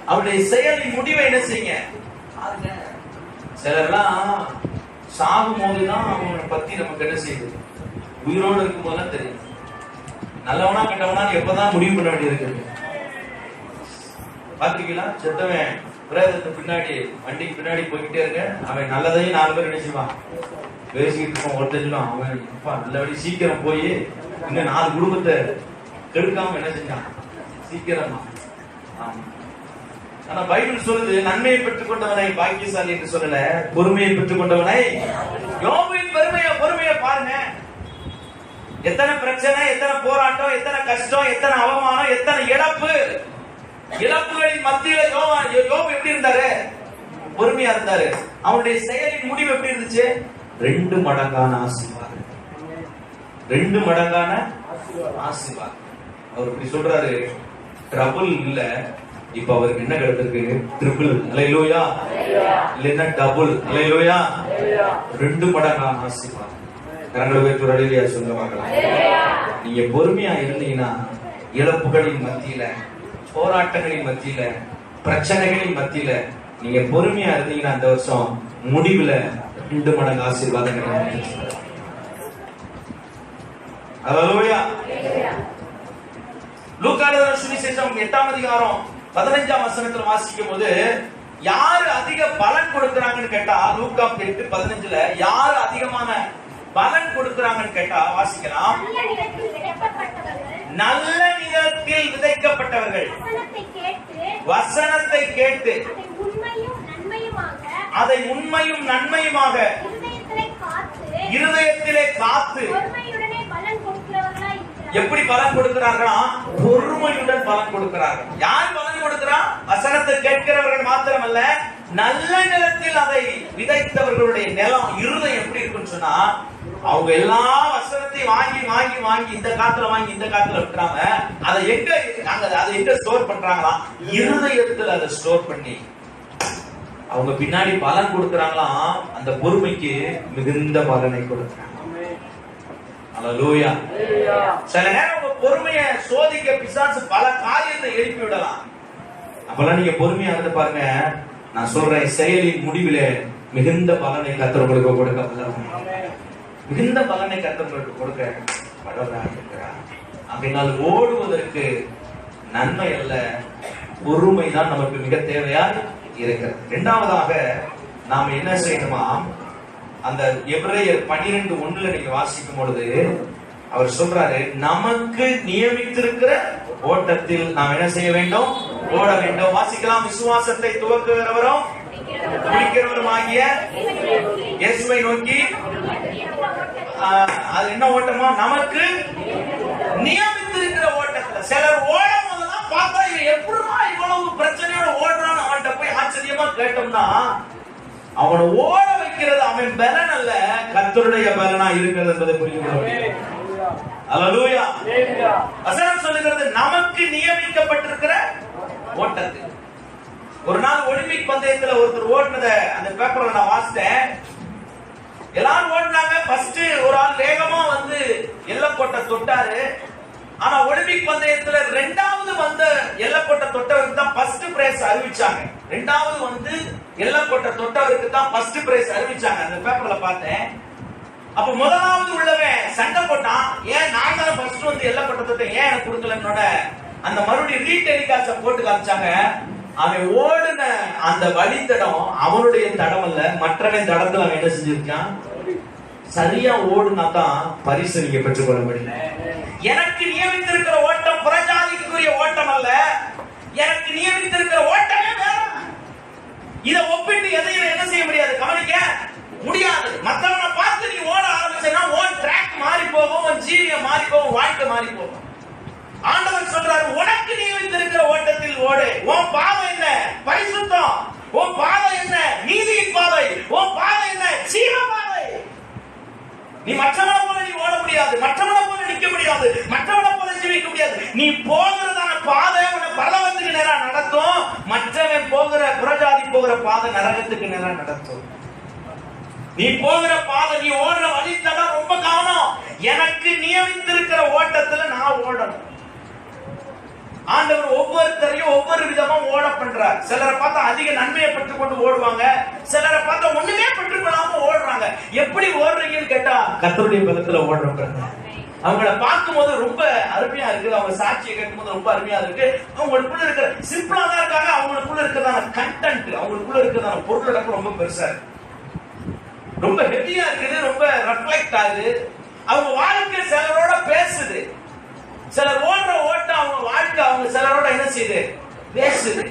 அவருடைய செயலின் முடிவை என்ன செய்யுங்க? சிலர்லாம் சாகும் போதுதான் அவங்களை பத்தி நமக்கு என்ன செய்யுது? உயிரோடு இருக்கும் போதுதான் தெரியும். நல்லவனா கெட்டவனா எப்பதான் முடிவு பண்ண வேண்டியிருக்கு. பாத்தீங்களா? செத்தவன் பிரேதத்தை பின்னாடி வண்டிக்கு பின்னாடி போய்கிட்டே இருக்க, அவன் நல்லதையும் 4 பேர் நினைச்சுவான், பேசிக்கிட்டு இருப்பான். ஒருத்தன் அவன் அப்பா நல்லபடி சீக்கிரம் போய் இன்னும் 4 குடும்பத்தை கெடுக்காம என்ன செஞ்சான்? சீக்கிரமா. ஆனா பைபிள் சொல்லுது, நன்மையை பெற்றுக் கொண்டவனை பாக்கியசாலி என்று சொல்லல, பொறுமையை பெற்றுக் கொண்டவனை. யோபின் பொறுமையை பாருங்க. எத்தனை பிரச்சனை, எத்தனை போராட்டம், எத்தனை கஷ்டம், எத்தனை அவமானம், எத்தனை இழப்புகளின் மத்தியில யோபு எப்படி இருந்தாரு? பொறுமையா இருந்தாரு. அவனுடைய செயலின் முடிவு எப்படி இருந்துச்சு? 2 மடங்கான ஆசீர்வாதம். 2 மடங்கான ஆசீர்வாதம். அவர் இப்படி சொல்றாரு, ட்ரபிள் இல்ல, இப்ப அவருக்கு என்ன கிடைத்திருக்கு? ட்ரிபிள். அல்லேலூயா. இல்லைன்னா டபுள். அல்லேலூயா. 2 மடங்கான ஆசீர்வாதம். கரங்களை வைத்து அல்லேலூயா சொல்ல பார்க்கலாம். நீங்க பொறுமையா இருந்தீங்கன்னா இழப்புகளின் மத்தியில, போராட்டங்களின் மத்தியில, பிரச்சனைகளின் மத்தியில நீங்க பொறுமையா இருந்தீங்கன்னா அந்த வருஷம் முடிவுல 2 மடங்கு ஆசீர்வாதங்கள். அல்லேலூயா. லூக்கா எழுதின சுவிசேஷம் 8ஆம் அதிகாரம் 15ஆம் வசனத்துல வாசிக்கும் போது, யாரு அதிக பலன் கொடுக்கறாங்கன்னு கேட்டா லூக்கா 8:15 யாரு அதிகமான பலன் கொடுக்கறாங்கன்னு கேட்டா வாசிக்கலாம். நல்ல நிலத்தில் விதைக்கப்பட்டவர்கள் வசனத்தை கேட்டு அதை உண்மையும் நன்மையுமாக இருதயத்திலே காத்து எப்படி பலன் கொடுக்கிறார்களா? பொறுமையுடன் பலன் கொடுக்கிறார்கள். யார் பலன் கொடுக்கிறா? வசனத்தை கேட்கிறவர்கள் மாத்திரமல்ல, நல்ல நிலத்தில் அதை விதைத்தவர்களுடைய நிலம் இருதயம் எப்படி இருக்குன்னு சொன்னா, அவங்க எல்லா வசனத்தையும் வாங்கி வாங்கி வாங்கி இந்த காத்துல வாங்கி இந்த காத்துல விட்டுறாங்க. அதை எங்க ஸ்டோர் பண்றாங்களா? இருதயத்தில் அதை ஸ்டோர் பண்ணி அவங்க பின்னாடி பலன் கொடுக்கறாங்களாம். அந்த பொறுமைக்கு மிகுந்த பலனை கொடுக்கிறாங்க. அல்லேலூயா. சில நேரம் உங்க பொறுமையை சோதிக்க பிசாசு பல காரியத்தை எழுப்பி விடலாம். அப்பெல்லாம் நீங்க பொறுமையா இருந்து பாருங்க. நான் சொல்றேன், செயலின் முடிவிலே மிகுந்த பலனை கர்த்தர் உங்களுக்கு கொடுக்க, மிகுந்த பலனை கர்த்தர் உங்களுக்கு கொடுக்க வல்லவராக இருக்கிறார். அப்படினால் ஓடுவதற்கு நன்மை அல்ல, பொறுமை தான் நமக்கு மிக தேவையா இருக்கிறது. இரண்டாவதாக நாம் என்ன செய்யணுமா? அந்த எபிரேயர் 12:1 நீங்க வாசிக்கும் பொழுது அவர் சொல்றாரு, நமக்கு நியமித்திருக்கிற ஓட்டத்தில் நாம் என்ன செய்ய வேண்டும்? ஓட வேண்டும். வாசிக்கலாம். விசுவாசத்தை துவக்குகிறவரும் முடிக்கிறவரும் ஆகிய இயேசுவை நோக்கி, அது என்ன ஓட்டமா? நமக்கு நியமித்திருக்கிற ஓட்டத்துல. சிலர் ஓடும் போதெல்லாம் பார்த்தா எப்படிமா இவ்வளவு பிரச்சனையோட ஓடுறான்னு அவன்கிட்ட போய் ஆச்சரியமா கேட்டோம்னா, அவனை ஓட வைக்கிறது அவன் பலன் அல்ல, கர்த்தருடைய பலனா இருக்கிறது என்பதை புரிந்து. அல்லேலூயா. வசனம் சொல்லுகிறது, நமக்கு நியமிக்கப்பட்டிருக்கிற ஓட்டத்தில். ஒரு நாள் ஒலிம்பிக் பந்தயத்துல ஒருத்தர் ஓடுனத அந்த பேப்பர்ல நான் வாசித்தேன். எல்லாரும் ஓடினாங்க. ஃபர்ஸ்ட் ஒரு ஆள் வேகமா வந்து எல்லக்கோட்டை தொட்டாரு. ஆனா ஒலிம்பிக் பந்தயத்துல ரெண்டாவது வந்த எல்லக்கோட்டை தொட்டவருக்கு தான் ஃபர்ஸ்ட் பிரைஸ் அறிவிச்சாங்க. ரெண்டாவது வந்து எல்லக்கோட்டை தொட்டவருக்கு தான் ஃபர்ஸ்ட் பிரைஸ் அறிவிச்சாங்க. அந்த பேப்பர்ல பார்த்தேன். அப்ப முதலாவது உள்ளவன் சண்டை போட்டான், ஏன் நான் தான் ஃபர்ஸ்ட் வந்து எல்லக்கோட்டை தொட்டேன், ஏன் எனக்கு கொடுக்கலன்னோட அந்த மறுபடியும் ரீடெலிகாஸ்ட போட்டு காமிச்சாங்க. அவன் ஓடுன அந்த வழித்தடம் அவனுடைய தடம் அல்ல, மற்றவன் தடத்துல அவன் என்ன செஞ்சிருக்கான்? சரியா ஓடுனா தான் பரிசு நீங்க பெற்றுக்கொள்ள முடியும். எனக்கு நியமித்திருக்கிற ஓட்டம் புறஜாதிக்குரிய ஓட்டம் அல்ல, எனக்கு நியமித்திருக்கிற ஓட்டமே வேற. இதை ஒப்பிட்டு எதையும் என்ன செய்ய முடியாது, கவனிக்க முடியாது. மற்றவனை பார்த்து நீ ஓட ஆரம்பிச்சா உன் ட்ராக் மாறி போகும், உன் ஜீவியம் மாறி போகும், வாழ்க்கை மாறி போகும். ஆண்டவர் சொல்றாரு, உனக்கு நியமித்திருக்கிற ஓட்டத்தில் ஓடு. உன் பாதை என்ன? பரிசுத்தம். உன் பாதை என்ன? நீதியின் பாதை. உன் பாதை என்ன? ஜீவ பாதை. நீ மற்றவனை போல நீ ஓட முடியாது, மற்றவனை போல நிக்க முடியாது, மற்றவனை போல ஜீவிக்க முடியாது. நீ போகிறதான பாதை உன்னை பரலோகத்துக்கு நேரா நடத்தும். மற்றவன் போகிற புறஜாதி போகிற பாதை நரகத்துக்கு நேரா நடத்தும். நீ போகிற பாதை, நீ ஓடுற வழித்தடம் ரொம்ப கவனம். எனக்கு நியமித்திருக்கிற ஓட்டத்துல நான் ஓடணும். ஆண்டவர் ஒவ்வொருத்தரையும் ஒவ்வொரு விதமா ஓட பண்றார். சிலரை பார்த்தா அதிக நன்மையை பெற்றுக் கொண்டு ஓடுவாங்க, சிலரை பார்த்தா ஒண்ணுமே பெற்றுக் கொள்ளாம ஓடுறாங்க. எப்படி ஓடுறீங்கன்னு கேட்டா கர்த்தருடைய பலத்துல ஓடுறவங்க. அவங்கள பார்க்கும் போது ரொம்ப அருமையா இருக்குது. அவங்க சாட்சியை கேட்கும் போது ரொம்ப அருமையா இருக்கு. அவங்களுக்குள்ள இருக்கிற சிம்பிளா தான் இருக்காங்க. அவங்களுக்குள்ள இருக்கிறதான கண்டென்ட், அவங்களுக்குள்ள இருக்கிறதான பொருள் ரொம்ப பெருசா இருக்கு, ரொம்ப ஹெவியா இருக்குது, ரொம்ப ரெஃப்ளெக்ட் ஆகுது. அவங்க வாழ்க்கை சிலரோட பேசுது. சிலர் ஓடுற ஓட்டம் அவங்க வாழ்க்கை அவங்க சிலரோட என்ன செய்யுது? பேசுது.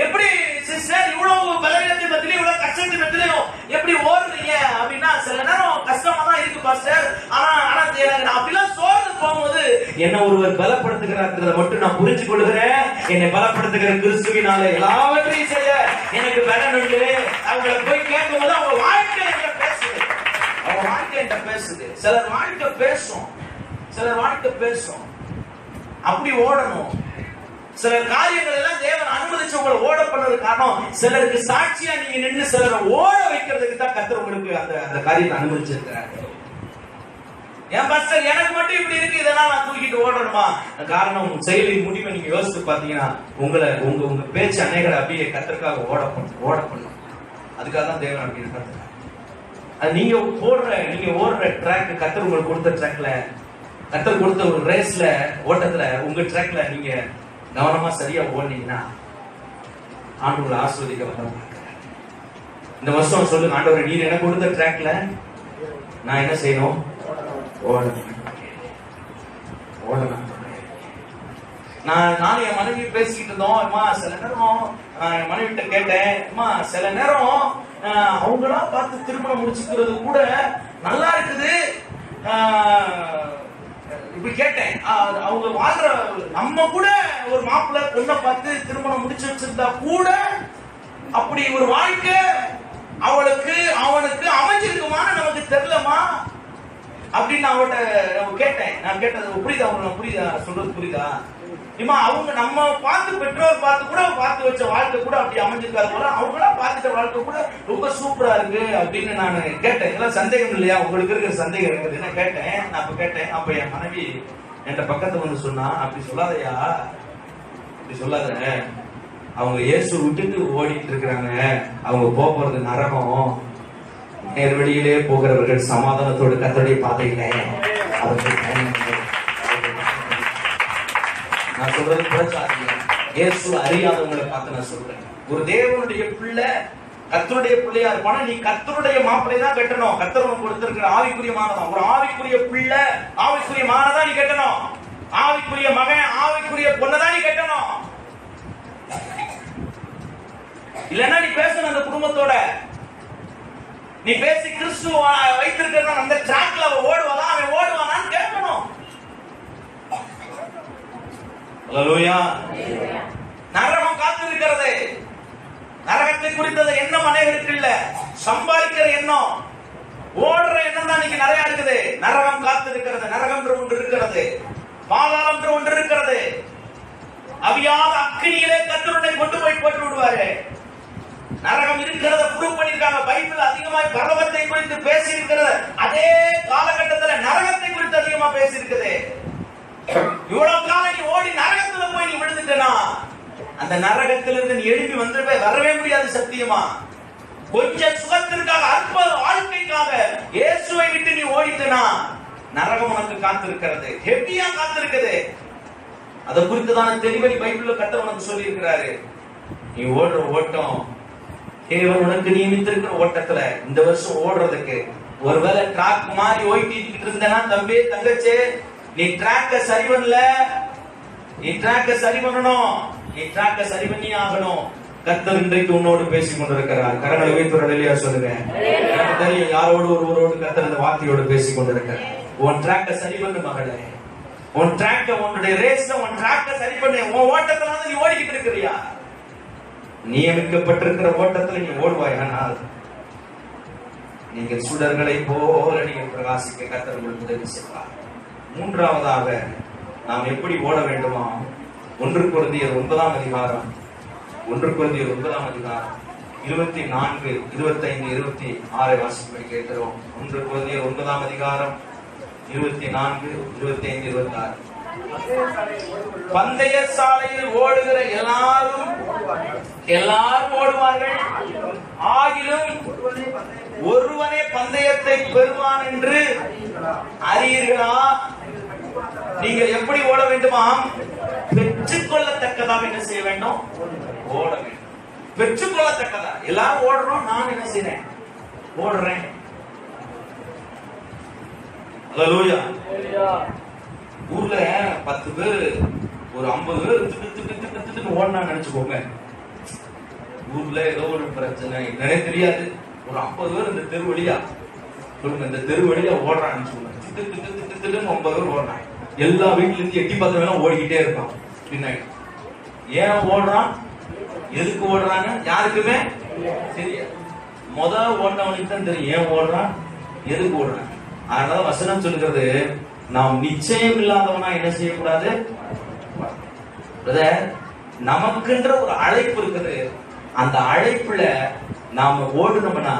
எப்படி சிஸ்டர் இவ்வளவு பலவீனத்தின் மத்தியிலும் இவ்வளவு கஷ்டத்தின் மத்தியிலும் எப்படி ஓடுறீங்க அப்படின்னா, சில நேரம் கஷ்டமா தான் இருக்கு பாஸ்டர். ஆனா நான் அப்படிலாம் சோர்ந்து போகும்போது என்ன ஒருவர் பலப்படுத்துகிறார் மட்டும் நான் புரிஞ்சு கொள்கிறேன். என்னை பலப்படுத்துகிற கிறிஸ்துவினால எல்லாவற்றையும் செய்ய எனக்கு பலன் உண்டு. அவங்களை போய் கேட்கும் போது அவங்க வாழ்க்கை என்கிட்ட பேசுது, அவங்க வாழ்க்கை என்கிட்ட பேசுது. சிலர் வாழ்க்கை பேசும், சிலர் வாழ்க்கை பேசும். அப்படி ஓடணும். சில காரியங்கள் எல்லாம் தேவன் அனுமதிச்சு உங்களை ஓட பண்ணது காரணம், சிலருக்கு சாட்சியா நீங்க நின்று சிலரை ஓட வைக்கிறதுக்கு தான் கர்த்தர் உங்களுக்கு அந்த காரியத்தை அனுமதிச்சிருக்கிறார். ஏன் பாஸ்டர் எனக்கு மட்டும் இப்படி இருக்கு, இதெல்லாம் நான் தூக்கிட்டு ஓடணுமா? காரணம், செயலின் முடிவை நீங்க யோசித்து பாத்தீங்கன்னா உங்க பேச்சு அநேகரை அப்படியே கர்த்தருக்காக ஓட பண்ணும். அதுக்காக தான் தேவன் அப்படின்னு கர்த்தர். அது நீங்க ஓடுற ட்ராக், கர்த்தர் உங்களுக்கு கொடுத்த ட்ராக்ல, கர்த்தர் கொடுத்த ஒரு ரேஸ்ல ஓட்டத்துல உங்க ட்ராக்ல நீங்க கவனமா சரியா ஓடுனீங்கன்னா ஆண்டவரை ஆஸ்வதிக்க வர. இந்த வருஷம் சொல்லுங்க, ஆண்டவரை நீர் எனக்கு கொடுத்த ட்ராக்ல நான் என்ன செய்யணும்? ஓடணும். நான் என் மனைவி பேசிக்கிட்டு இருந்தோம். அம்மா சில நேரம் என் மனைவி கிட்ட கேட்டேன், அம்மா சில நேரம் அவங்களா பார்த்து திருமணம் முடிச்சுக்கிறது கூட நல்லா இருக்குது இப்படி கேட்டேன். அவங்க வாழ்ற நம்ம கூட ஒரு மாப்பிள்ளை பொண்ணை பார்த்து திருமணம் முடிச்சு வச்சிருந்தா கூட அப்படி ஒரு வாழ்க்கை அவளுக்கு அவனுக்கு அமைஞ்சிருக்குமான்னு நமக்கு தெரியலமா அப்படின்னு அவட்ட கேட்டேன். நான் கேட்டது புரியுதா? உங்களுக்கு புரியுதா? சொல்றது புரியுதா? இம்மா அவங்க நம்ம பார்த்து பெற்றோர் பார்த்து கூட பார்த்து வச்ச வாழ்க்கை கூட அப்படி அமைஞ்சிருக்காது போல, அவங்களா பார்த்துட்ட வாழ்க்கை கூட ரொம்ப சூப்பரா இருக்கு அப்படின்னு நான் கேட்டேன். இதெல்லாம் சந்தேகம் இல்லையா? உங்களுக்கு இருக்கிற சந்தேகம் இருக்குதுன்னு கேட்டேன். நான் அப்ப கேட்டேன். அப்ப என் மனைவி என் பக்கத்துல வந்து சொன்னா, அப்படி சொல்லாதயா, அப்படி சொல்லாத, அவங்க இயேசு விட்டுட்டு ஓடிட்டு இருக்கிறாங்க, அவங்க போறது நரகம், நேர்வழியிலே போகிறவர்கள் சமாதானத்தோடு கர்த்தருடைய பாதையில அவர்கள். நான் சொல்றது பிரச்சாரங்க, இயேசு அறியாதவங்களை பார்த்து நான் சொல்றேன். ஒரு தேவனுடைய பிள்ளை கர்த்தருடைய பிள்ளையா இருப்பானா, நீ கர்த்தருடைய மாப்பிள்ளை தான் கட்டணும். கர்த்தர் கொடுத்திருக்கிற ஆவிக்குரிய மானதான். ஒரு ஆவிக்குரிய பிள்ளை ஆவிக்குரிய மானதான் நீ கட்டணும். ஆவிக்குரிய மகன் ஆவிக்குரிய பொண்ணதான் நீ கட்டணும். இல்லன்னா நீ பேசணும் அந்த குடும்பத்தோட. நீ பேசி கிறிஸ்து வைத்திருக்கிற அந்த ட்ராக்ல அவன் ஓடுவானா, அவன் ஓடுவானான்னு கேட்கணும். அல்லேலூயா. நரகம் காத்திருக்கிறது. நரகத்தை குறித்தது எண்ணம் அநேகருக்கு இல்ல. சம்பாதிக்கிற எண்ணம், ஓடுற எண்ணம் தான் இன்னைக்கு நிறைய இருக்குது. நரகம் காத்திருக்கிறது. நரகம் என்று ஒன்று இருக்கிறது, பாதாளம் என்று ஒன்று இருக்கிறது. அவியாத அக்கினியிலே கர்த்தருடைய கொண்டு போய் போட்டு விடுவாரு. நரகம் இருக்கிறத ப்ரூவ் பண்ணிருக்காங்க. பைபிள் அதிகமாய் பரலோகத்தை குறித்து பேசி இருக்கிறது. அதே காலகட்டத்தில் நரகத்தை குறித்து அதிகமா பேசி இருக்குது. இவ்வளவு காலம் நீ ஓடி நரகத்துல போய் நீ விழுந்துட்டனா, அந்த நரகத்திலிருந்து நீ எழுப்பி வந்து வரவே முடியாது சத்தியமா. கொஞ்ச சுகத்திற்காக, அற்ப வாழ்க்கைக்காக இயேசுவை விட்டு நீ ஓடிட்டனா, நரகம் உனக்கு காத்திருக்கிறது, ஹெவியா காத்திருக்குது. அதை குறித்துதான தெளிவாய் பைபிள்ல கர்த்தர் உனக்கு சொல்லி இருக்கிறாரு. நீ ஓடுற ஓட்டம் தேவன் உனக்கு நியமித்திருக்கிற ஓட்டத்துல இந்த வருஷம் ஓடுறதுக்கு, ஒருவேளை ட்ராக் மாதிரி ஓட்டிட்டு இருந்தனா தம்பி தங்கச்சி, நீ ட்ராக்க சரி பண்ணல, நீ ட்ராக்க சரி பண்ணணும், நீ ட்ராக்க சரி பண்ணி ஆகணும். கர்த்தர் இன்றைக்கு உன்னோடு பேசிக் கொண்டிருக்கிறார். கரங்களை வைத்து சொல்லுங்க. எனக்கு தெரியும் யாரோடு ஒருவரோடு கர்த்தர் இந்த வார்த்தையோடு பேசிக் கொண்டிருக்கிறார். உன் ட்ராக்க சரி பண்ணு மகளே, உன் ட்ராக்க, உன்னுடைய ரேஸ்ல உன் ட்ராக்க சரி பண்ணு. உன் ஓட்டத்துல வந்து நீ ஓடிக்கிட்டு இருக்கிறியா? நியமிக்கப்பட்டிருக்கிற ஓட்டத்துல நீ ஓடுவாய். ஆனால் நீங்கள் சுடர்களை போல நீங்கள் பிரகாசிக்க கர்த்தர் உங்களுக்கு உதவி செய்வார். மூன்றாவதாக நாம் எப்படி ஓட வேண்டுமா? 1 கொரிந்தியர் 9ஆம் அதிகாரம் 24, 25, 26 வாசிப்படி கேட்கிறோம். 1 கொரிந்தியர் 9ஆம் அதிகாரம் 24, 25, 26. பந்தய சாலையில் ஓடுகிற எல்லாரும் ஓடுவார்கள், ஆகிலும் ஒருவனே பந்தயத்தை பெறுவான் என்று அறியீர்களா? நீங்கள் எப்படி ஓட வேண்டுமா? பெற்றுக்கொள்ளத்தக்கதாக என்ன செய்ய வேண்டும்? ஓட வேண்டும். பெற்றுக்கொள்ளத்தக்கதா எல்லாரும் ஓடுறோம், நான் என்ன செய்றேன்? ஓடுறேன். அல்லேலூயா. ஊர்ல 10 பேர் ஒரு 50 பேர் திட்டு ஓடனா நினைச்சுக்கோங்க. ஊர்ல ஏதோ ஒரு பிரச்சனை என்னன்னே தெரியாது, ஒரு 50 பேர் இந்த தெரு வழியா சொல்லுங்க, இந்த தெரு வழியா ஓடுறான்னு சொல்லுங்க. திட்டு 50 பேர் ஓடுறான். எல்லா வீட்டுல இருந்து எட்டி பார்த்து வேணா ஓடிக்கிட்டே இருக்கான் பின்னாடி. ஏன் ஓடுறான், எதுக்கு ஓடுறான்னு யாருக்குமே தெரியாது. ஓடுனவனுக்கு தான் தெரியும் ஏன் ஓடுறான், எதுக்கு ஓடுறான். அதனால வசனம் சொல்லுகிறது, நாம் நிச்சயம் இல்லாதவனா என்ன செய்யக்கூடாது. நமக்குன்ற ஒரு அழைப்பு இருக்குது. அந்த அழைப்புல நாம ஓடுனோம்னா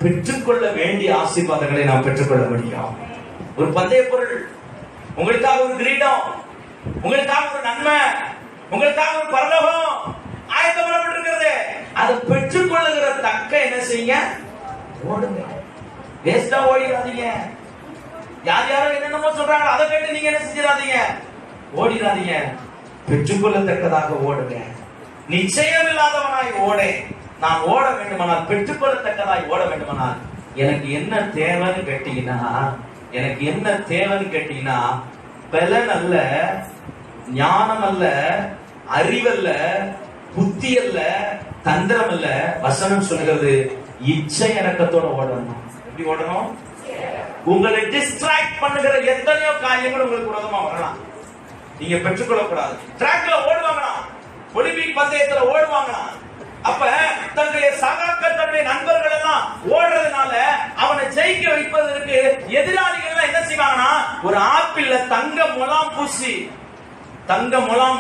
பெற்றுக்கொள்ள வேண்டிய ஆசீர்வாதங்களை நாம் பெற்றுக்கொள்ள முடியும். ஒரு பந்தய பொருள், உங்களுக்காக ஒரு கிரீடம், உங்களுக்காக ஒரு நன்மை, உங்களுக்காக ஒரு பரலோகம் ஆயத்தப்பட்டிருக்கிறது. அதை பெற்றுக்கொள்ளுகிற தக்க என்ன செய்யுங்க, ஓடுங்க. வேஸ்டா ஓடிடாதீங்க. யாரும் என்னென்னமோ சொல்றாங்க அதை கேட்டு நீங்க என்ன செஞ்சிடாதீங்க, ஓடிடாதீங்க. பெற்றுக்கொள்ளத்தக்கதாக ஓடுங்க. நிச்சயம் இல்லாதவனாய் ஓடேன். நான் ஓட வேண்டுமானால், பெற்றுக்கொள்ளத்தக்கதாய் ஓட வேண்டுமானால் எனக்கு என்ன தேவைன்னு கேட்டீங்கன்னா, எனக்கு என்ன தேவைன்னு கேட்டீங்கன்னா, பலன் அல்ல, ஞானம் அல்ல, அறிவல்ல, புத்தி அல்ல, தந்திரம் அல்ல. வசனம் சொல்கிறது இச்சை இறக்கத்தோட ஓடணும். எப்படி ஓடணும்? உங்களை டிஸ்ட்ராக்ட் பண்ணுகிற எத்தனையோ காரியங்கள் உங்களுக்கு விரோதமா வரலாம், நீங்க பெற்றுக்கொள்ளக்கூடாது. டிராக்ல ஓடுவாங்களா, ஒலிம்பிக் பந்தயத்துல ஓடுவாங்களா, அப்ப தன்னுடைய சகாக்கள், தன்னுடைய நண்பர்கள் எல்லாம் ஓடுறதுனால அவனை ஜெயிக்க வைப்பதற்கு எதிராளிகள் என்ன செய்வாங்கன்னா, ஒரு ஆப்பிள்ல தங்க முலாம்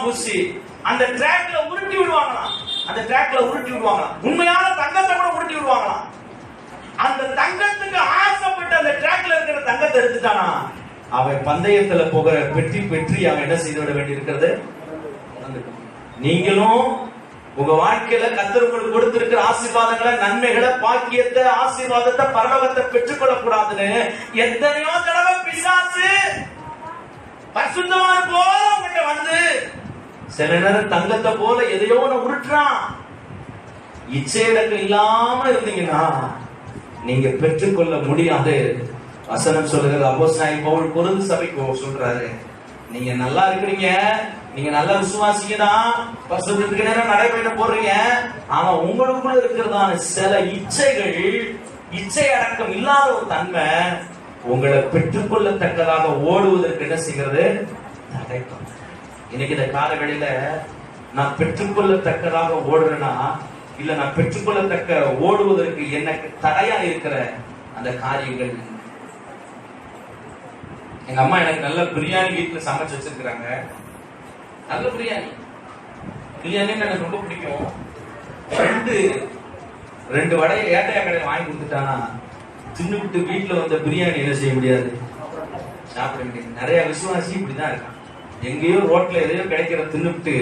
பூசி அந்த டிராக்ல உருட்டி விடுவாங்களாம். அந்த டிராக்ல உருட்டி விடுவாங்களாம். உண்மையான தங்கத்தை கூட உருட்டி விடுவாங்களாம். அந்த தங்கத்துக்கு ஆசைப்பட்டு அந்த டிராக்ல இருக்கிற தங்கத்தை எடுத்துட்டானா, அவன் பந்தயத்துல போகிற பெற்றி அவன் என்ன செய்து விட வேண்டி இருக்கிறது. நீங்களும் உங்க வாழ்க்கையில கர்த்தர் உங்களுக்கு கொடுத்திருக்கிற ஆசீர்வாதங்களை, நன்மைகளை, பாக்கியத்தை, ஆசீர்வாதத்தை, பரலோகத்தை பெற்றுக்கொள்ள கூடாதுன்னு எத்தனையோ தடவை பிசாசு பரிசுத்தமான போல உங்கள்கிட்ட வந்து சில நேரம் தங்கத்தை போல எதையோ உருட்டுறான். இச்சையிடக்கு இல்லாம இருந்தீங்கன்னா நீங்க பெற்றுக்கொள்ள முடியாது. வசனம் சொல்லுகிறது, அப்போஸ்தலனாகிய பவுல் கொரிந்து சபைக்கு சொல்றாரு, நீங்க நல்லா இருக்கிறீங்க, நீங்க நல்ல விசுவாசிங்க தான், பரிசுத்தத்துக்கு நேரம் நடைபயணம் போடுறீங்க, ஆனா உங்களுக்குள்ள இருக்கிறதான சில இச்சைகள், இச்சை அடக்கம் இல்லாத ஒரு தன்மை உங்களை பெற்றுக்கொள்ளத்தக்கதாக ஓடுவதற்கு என்ன செய்கிறது, தடைக்கும். இன்னைக்கு இந்த காலவெளியில நான் பெற்றுக்கொள்ளத்தக்கதாக ஓடுறேன்னா, இல்ல நான் பெற்றுக்கொள்ளத்தக்க ஓடுவதற்கு எனக்கு தடையா இருக்கிற அந்த காரியங்கள். எங்க அம்மா எனக்கு நல்ல பிரியாணி வீட்டுல சமைச்சு வச்சிருக்கிறாங்க. நல்ல பிரியாணி எனக்கு ரொம்ப பிடிக்கும். ரெண்டு வடையை ஏட்டையா கடையில் வாங்கி கொடுத்துட்டானா தின்னுவிட்டு வீட்டுல வந்த பிரியாணி என்ன செய்ய முடியாது, சாப்பிட முடியாது. நிறைய விசுவாசி இப்படிதான் இருக்கான். எங்கேயோ ரோட்ல எதையோ கிடைக்கிற தின்னுவிட்டு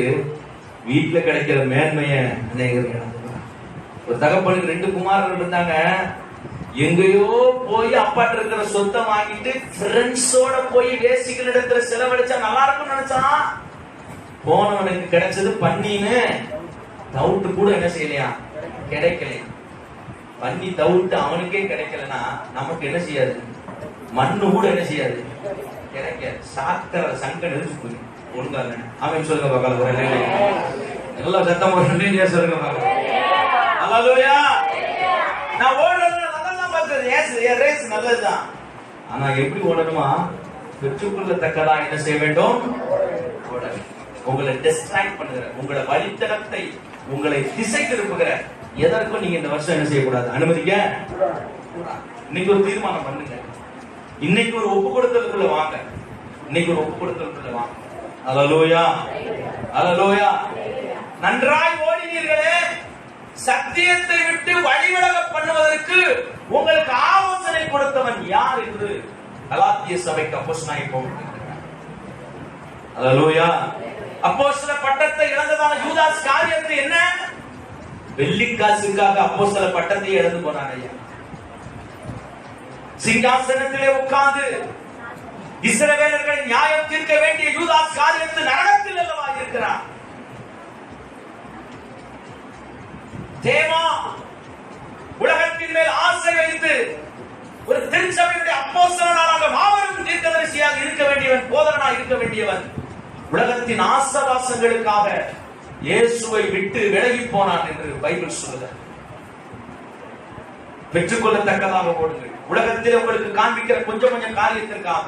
வீட்டுல கிடைக்கிற மேன்மைய ஒரு தகப்பனுக்கு 2 குமாரர்கள் இருந்தாங்க. எங்கேயோ போய் அப்பாட்ட இருக்கிற சொத்தை வாங்கிட்டு ஃப்ரெண்ட்ஸோட போய் வேசிகள் இடத்துல செலவழிச்சா நல்லா இருக்கும் நினைச்சான். போனவனுக்கு கிடைச்சது பண்ணின்னு தவுட்டு கூட என்ன செய்யலையா, கிடைக்கலையா. பண்ணி தவுட்டு அவனுக்கே கிடைக்கலன்னா நமக்கு என்ன செய்யாது, மண்ணு கூட என்ன செய்யாது, கிடைக்காது. சாக்கர சங்கன் எடுத்து போய் ஒழுங்கால அவன் சொல்லுங்க பார்க்கலாம். ஒரு நல்லா சத்தம் சொல்லுங்க பார்க்கலாம். அல்லேலூயா. நான் ஓடுறது நல்லதான் பார்த்தது, ரேஸ் நல்லதுதான். ஆனா எப்படி ஓடணுமா, பெற்றுக்கொள்ளத்தக்கதா என்ன செய்ய வேண்டும், உங்களை டிஸ்ட்ராக்ட் பண்ணுகிற, உங்களை வழித்தடத்தை, உங்களை திசை திருப்புகிற எதற்கும் நீங்க இந்த வருஷம் என்ன செய்யக்கூடாது, அனுமதிக்க. இன்னைக்கு ஒரு தீர்மானம் பண்ணுங்க, இன்னைக்கு ஒரு ஒப்பு கொடுத்தலுக்குள்ள வாங்க, இன்னைக்கு ஒரு ஒப்பு கொடுத்தலுக்குள்ள வாங்க. அல்லேலூயா, அல்லேலூயா. நன்றாய் ஓடினீர்களே, சத்தியத்தை விட்டு வழிவிலக பண்ணுவதற்கு உங்களுக்கு ஆலோசனை கொடுத்தவன் யார் என்று கலாத்திய சபைக்கு அப்போஸ்தலனாகிய பவுல் சொல்கிறார். அல்லேலூயா. அப்போஸ்தல பட்டத்தை இழந்ததான யூதாஸ் காரியத்தை என்ன, வெள்ளிக்காசுக்காக அப்போஸ்தல பட்டத்தை இழந்து போனான் ஐயா. சிங்காசனத்திலே உட்கார்ந்து இஸ்ரவேலர்களை நியாயம் தீர்க்க வேண்டிய யூதாஸ் காரியத்தில் நரகத்தில் அல்லவா இருக்கிறான். தேவா உலகத்தின் மேல் ஆசை வைத்து ஒரு திருச்சபையுடைய அப்போஸ்தலனாக மாபெரும் தீர்க்கதரிசியாக இருக்க வேண்டியவன், போதகனாக இருக்க வேண்டியவன், உலகத்தின் ஆசவாசங்களுக்காக இயேசுவை விட்டு விலகி போனான் என்று பைபிள் சொல்லுகிறது. பெற்றுக்கொள்ளத்தக்கதாக ஓடுங்கள். உலகத்தில் உங்களுக்கு காண்பிக்கிற கொஞ்சம் கொஞ்சம் காரியத்திற்காக.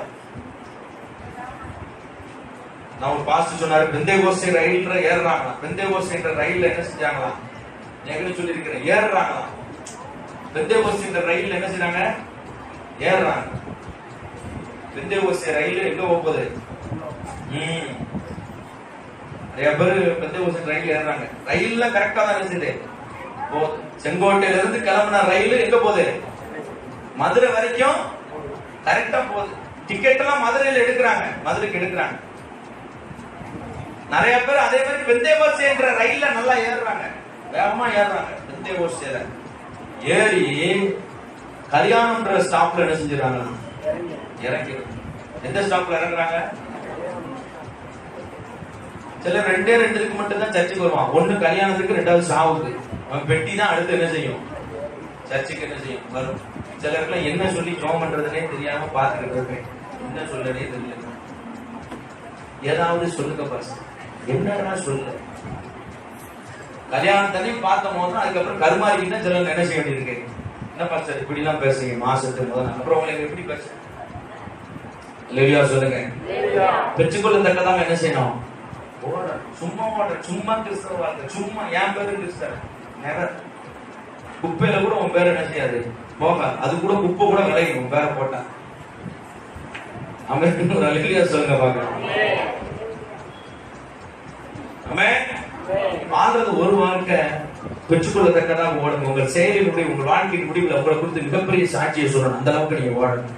நான் ஒரு பாஸ்டர் சொன்னாரு, பெந்தேகோஸ்தே ரயில்ல ஏறுறாங்களாம். பெந்தேகோஸ்தே ரயில்ல என்ன செஞ்சாங்களா, ஏற்கனவே சொல்லி இருக்கிறேன், ஏறுறாங்களாம். பெந்தேகோஸ்தே ரயில்ல என்ன செய்றாங்க, ஏறுறாங்க. பெந்தேகோஸ்தே ரயில் எங்க போகுது, நிறைய பேர் பெந்தேகோஸ்தே ரயில் ஏறுறாங்க. ரயில்ல கரெக்டா தான் இருக்குது. செங்கோட்டையில இருந்து கிளம்பின ரயில் எங்க போகுது, மதுரை வரைக்கும் கரெக்டா போகுது. டிக்கெட் எல்லாம் மதுரையில எடுக்கிறாங்க, மதுரைக்கு எடுக்கிறாங்க. நிறைய பேர் அதே மாதிரி பெந்தேகோஸ்தே என்ற ரயில்ல நல்லா ஏறுறாங்க, வேகமா ஏறுறாங்க. பெந்தேகோஸ்தேல ஏறி கல்யாணம்ன்ற ஸ்டாப்ல என்ன செஞ்சிடறாங்க, இறங்கி. எந்த ஸ்டாப்ல இறங்குறாங்க, சில ரெண்டே ரெண்டுக்கு மட்டும் தான் சர்ச்சுக்கு வருவான். ஒண்ணு கல்யாணத்துக்கு, ரெண்டாவது சாவுக்கு. அவன் பெட்டி தான் அடுத்து என்ன செய்யும், சர்ச்சுக்கு என்ன செய்யும், வரும். சிலருக்குலாம் என்ன சொல்லி ஜோம் பண்றதுனே தெரியாம பாத்துக்கிட்டு இருப்பேன். என்ன சொல்லனே தெரியல. ஏதாவது சொல்லுங்க பாஸ், என்னன்னா சொல்லு. கல்யாணத்தையும் பார்த்த போது அதுக்கப்புறம் கருமாறிக்கிட்டா சிலர் என்ன செய்ய வேண்டியிருக்கு. என்ன பாஸ்டர் இப்படி எல்லாம் பேசுறீங்க மாசத்துக்கு முதல், அப்புறம் உங்களுக்கு எப்படி பேச இல்லையா சொல்லுங்க. பெற்றுக்கொள்ளத்தக்கதான் என்ன செய்யணும், சும்மா ஓடுற, சும்மா கிறிஸ்தவ வாழ்க்கை, சும்மா என் பேரு கிறிஸ்தவ நெவர். குப்பையில கூட உன் பேர் என்ன செய்யாது போக, அது கூட குப்பை கூட விளையும் உன் பேரை போட்டா. அமெரிக்கன் ஒரு அழகியா சொல்லுங்க பாக்கலாம். வாழ்றது ஒரு வாழ்க்கை, பெற்றுக்கொள்ளத்தக்கதான் ஓடுங்க. உங்கள் செயலினுடைய, உங்கள் வாழ்க்கையின் முடிவில் உங்களை குறித்து மிகப்பெரிய சாட்சியை சொல்லணும். அந்த அளவுக்கு நீங்க ஓடணும்.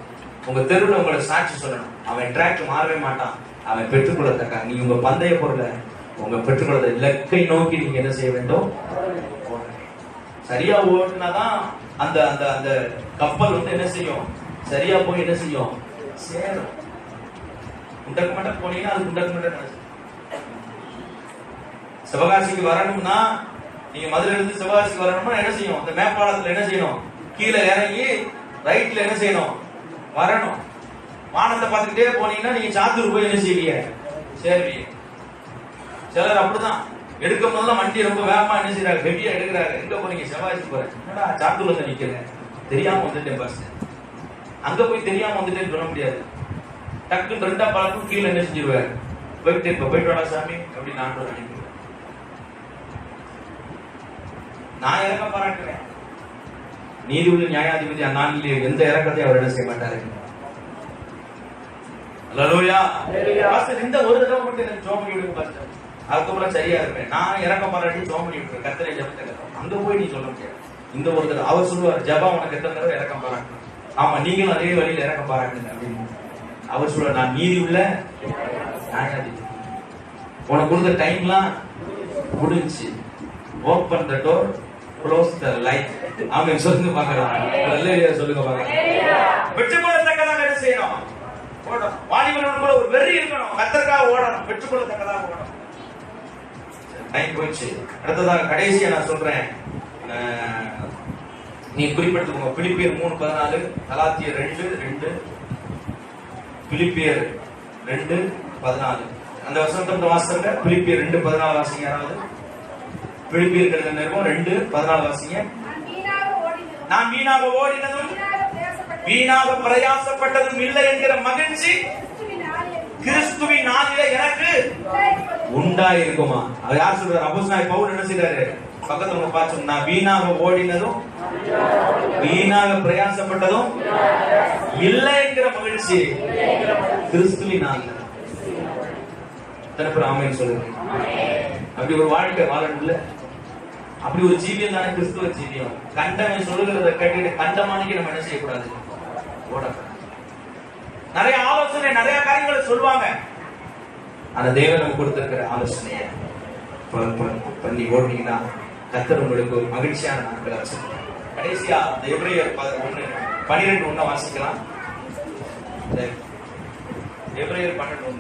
உங்க தெருவில் உங்களை சாட்சி சொல்லணும். அவன் ட்ராக் மாறவே மாட்டான், அவன் பெற்றுக்கொள்ளத்தக்க. நீங்க உங்க பந்தய பொருளை, உங்க பெற்றுக்கொள்ள இலக்கை நோக்கி நீங்க என்ன செய்ய வேண்டும், சரியா ஓட்டுனாதான் அந்த அந்த அந்த கப்பல் வந்து என்ன செய்யும், சரியா போய் என்ன செய்யும், சேரும். குண்டக்கு மட்டும் போனீங்கன்னா அது குண்டக்கு மட்டும். சிவகாசிக்கு வரணும்னா, நீங்க மதுரையில இருந்து சிவகாசிக்கு வரணும்னா என்ன செய்யும், அந்த மேம்பாலத்துல என்ன செய்யணும், கீழே இறங்கி ரைட்ல என்ன செய்யணும், வரணும். வானத்தை பார்த்துக்கிட்டே போனீங்கன்னா நீங்க சாத்தூர் போய் என்ன செய்வீங்க, சேருவீங்க. சிலர் அப்படிதான் எடுக்க முதல்ல வண்டி ரொம்ப வேகமா என்ன செய்யறாங்க, ஹெவியா எடுக்கிறாங்க. எங்க போறீங்க, சிவகாசி போறேன். என்னடா சாத்தூர்ல வந்து நிக்கிறேன், தெரியாம வந்துட்டேன் பஸ். அங்க போய் தெரியாம வந்துட்டேன்னு சொல்ல முடியாது. டக்குன்னு ரெண்டா பழக்கம் கீழே என்ன செஞ்சிருவாரு, போயிட்டு இப்ப போயிட்டு வாடா சாமி அப்படின்னு நான் நினைக்கிறேன். நான் இறக்க பாராட்டுறேன். நீதிபதி நியாயாதிபதி அந்நாளிலே எந்த இறக்கத்தையும் அவர் என்ன செய்ய மாட்டாரு. இந்த ஒரு தடவை மட்டும் எனக்கு ஜோம் பண்ணி விடுங்க பாஸ்டர், அதுக்கப்புறம் சரியா இருப்பேன். நான் இறக்க பாராட்டி ஜோம் பண்ணி விட்டுறேன். கர்த்தரை ஜெபத்தை அங்க போய் நீ சொல்ல முடியாது. இந்த ஒரு தடவை அவர் சொல்லுவார், ஜபா உனக்கு எத்தனை தடவை இறக்கம் பாராட்டணும். ஆமா, நீங்களும் அதே வழியில இறக்கம் பாராட்டுங்க அப்படின்னு அவர் சொல்ற. நான் நீதி உள்ள நியாயாதிபதி, உனக்கு கொடுத்த டைம்லாம் முடிஞ்சு. Open the door, close the light. அவங்க சொல்லுங்க பாக்கலாம், சொல்லுங்க பாக்கலாம். பெற்றுக்கொள்ளத்தக்கதாக என்ன செய்யணும், ஓடணும். வாலிபன் கூட ஒரு வெறி இருக்கணும், கர்த்தருக்காக ஓடணும், பெற்றுக்கொள்ளத்தக்கதாக ஓடணும். டைம் போயிடுச்சு. அடுத்ததாக கடைசியா நான் சொல்றேன், நீ குறிப்பிட்டுக்கோங்க. பிலிப்பியர் 3:14, கலாத்தியர் 2:2, பிலிப்பியர் 2:14. அந்த வசனத்தை வாசிங்க. பிலிப்பியர் 2:14 வாசிங்க யாராவது. பிலிப்பியர் எழுதின நிருபம் 2:14 வாசிங்க. நான் வீணாக ஓடினதும் வீணாக பிரயாசப்பட்டதும் இல்லை என்கிற மகிழ்ச்சி கிறிஸ்துவின் நாளிலே எனக்கு உண்டாயிருக்குமா. அவர் யார் சொல்றாரு, அப்போஸ்தலனாகிய பவுல் என்ன செய்றாரு, பக்கத்துல பார்த்து, நான் வீணாக ஓடினதும் வீணாக பிரயாசப்பட்டதும் இல்லை என்கிற மகிழ்ச்சி கிறிஸ்துவின் நாளிலே. தரப்பு ஆமென் சொல்லுங்க. அப்படி ஒரு வாழ்க்கை வாழணும்ல. அப்படி ஒரு ஜீவியம் தானே கிறிஸ்துவ ஜீவியம். கண்டவன் சொல்லுகிறத கேட்டுட்டு கண்டமானிக்கு நம்ம என்ன செய்யக்கூடாது, ஓடக்கூடாது. நிறைய ஆலோசனை, நிறைய காரியங்களை சொல்லுவாங்க. ஆனா தேவன் நமக்கு கொடுத்திருக்கிற ஆலோசனைய பண்ணி ஓடுனீங்கன்னா கர்த்தர் உங்களுக்கு ஒரு மகிழ்ச்சியான நாட்களை வச்சிருக்காங்க. கடைசியா எபிரேயர் 12:1 வாசிக்கலாம். எபிரேயர் 12:1.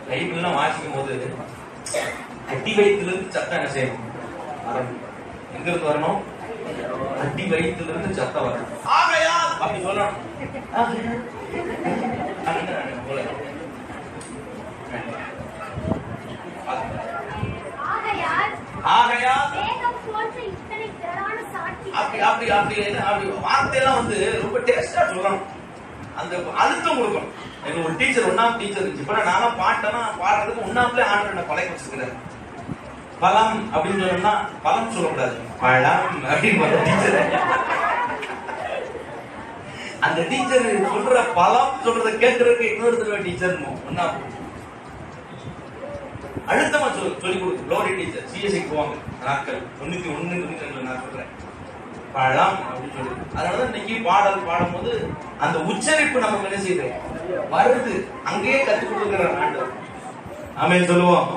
பைபிள்லாம் வாசிக்கும் போது அடி வயிற்றிலிருந்து சத்தம் என்ன செய்யணும், வரணும். எங்க இருந்து வரணும், அடி வயிற்றிலிருந்து சத்தம் வரணும். ஆகையால் அப்படி சொல்லணும். வார்த்தையெல்லாம் வந்து ரொம்ப டேஸ்டா சொல்லணும். அந்த அழுத்தம் கொடுக்கணும். எங்க ஒரு டீச்சர், ஒன்னாம் டீச்சர் இருந்துச்சு. இப்ப நானும் பாட்டெல்லாம் பாடுறதுக்கு ஒன்னாம்ல ஆண்டு என்ன பழக்க வச்சிருக்கிறேன். பழம் அப்படின்னு சொன்னோம்னா பழம் சொல்லக்கூடாது, பழம் அப்படின்னு டீச்சர். அந்த டீச்சர் சொல்ற பழம் சொல்றத கேட்கறதுக்கு இன்னொரு தடவை டீச்சர் ஒன்னா அழுத்தமா சொல்லி கொடுக்கும். லோரி டீச்சர் சிஎஸ்சிக்கு போவாங்க நாட்கள் 91, 92 நான் சொல்றேன் பழம் அப்படின்னு சொல்லி. அதனாலதான் இன்னைக்கு பாடல் பாடும் போது அந்த உச்சரிப்பு நமக்கு என்ன செய்யுது, வருது. அங்கேயே கற்றுக் கொடுக்கிற ஆண்டவர். ஆமென் சொல்லுவோம்.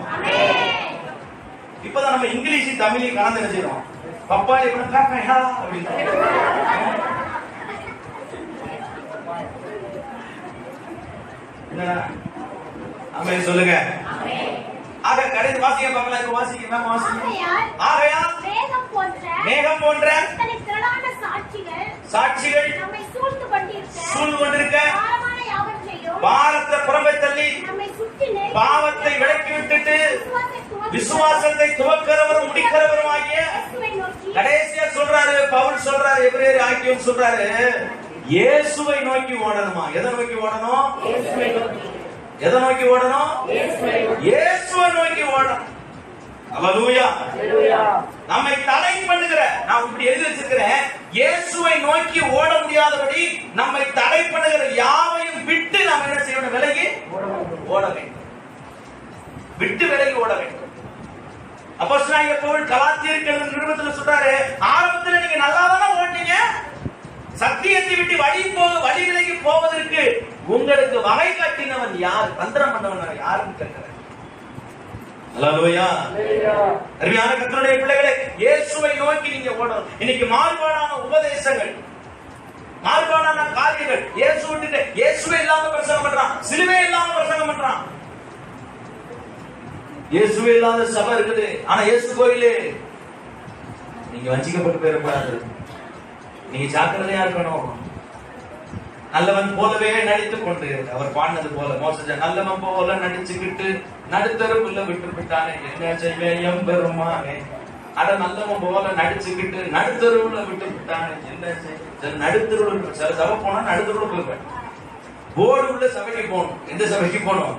இப்பதான் நம்ம இங்கிலீஷ் தமிழையும் கலந்து என்ன செய்யறோம், பப்பாளி அப்படின்னு. ஆமென் சொல்லுங்க. ஆக கடைசி வாசிங்க பார்க்கலாம். இப்ப வாசிங்க ஆகையால் மேகம் போன்ற சாட்சிகள் நம்மை சூழ்ந்து கொண்டிருக்க பாரத்தை புறம்பே தள்ளி பாவத்தை விலக்கி விட்டுட்டு விசுவாசத்தை துவக்கிறவரும் முடிக்கிறவரும் ஆகிய கடைசியா சொல்றாரு பவுல் சொல்றாரு, எபிரேயர் ஆக்கியோன் சொல்றாரு, இயேசுவை நோக்கி ஓடணுமா? எதை நோக்கி ஓடணும்? எதை நோக்கி ஓடணும்? இயேசுவை நோக்கி ஓடணும். அல்லேலூயா. நம்மை தடை பண்ணுகிற, நான் இப்படி எழுதி வச்சிருக்கிறேன், இயேசுவை நோக்கி ஓட முடியாதபடி நம்மை தடை பண்ணுகிற யாவையும் விட்டு நாம் என்ன செய்யணும்? விலகி ஓட வேண்டும். விட்டு விலகி ஓட வேண்டும். அப்போஸ்தலனாகிய பவுல் கலாத்தியருக்கு எழுதின நிருபத்துல சொல்றாரு, ஆரம்பத்துல நீங்க நல்லா தானே ஓடுனீங்க, சத்தியத்தை விட்டு வழி விலகி போவதற்கு உங்களுக்கு வகை காட்டினவன் யார்? தந்திரம் பண்ணவன் யாருன்னு கேட்கிறேன். அல்லேலூயா. அருமையான கர்த்தருடைய பிள்ளைகளே, இயேசுவை நோக்கி நீங்க ஓடணும். இன்னைக்கு மாறுபாடான உபதேசங்கள், மாறுபாடான காரியங்கள், இயேசு விட்டுட்டு இயேசுவே இல்லாம பிரசங்கம் பண்றான், சிலுவை இல்லாம பிரசங்கம் பண்றான். இயேசுவே இல்லாத சபை இருக்குது, ஆனா இயேசு கோயிலே. நீங்க வஞ்சிக்கப்பட்டு போயிடக்கூடாது. நீங்க ஜாக்கிரதையா இருக்கணும். நல்லவன் போலவே நடித்துக் கொண்டு, அவர் பாடினது போல, மோச நல்லவன் போல நடிச்சுக்கிட்டு நடுத்தருவுள்ள விட்டு விட்டானே, என்ன செய்வேன் எம்பெருமானே. அட நல்லவன் போல நடிச்சுக்கிட்டு நடுத்தருவுள்ள விட்டு விட்டானே, என்ன செய்ய. நடுத்தருவுள்ள சில சபை போனா நடுத்தருவுள்ள போயிருப்பேன். போர்டு உள்ள சபைக்கு போகணும். எந்த சபைக்கு போகணும்?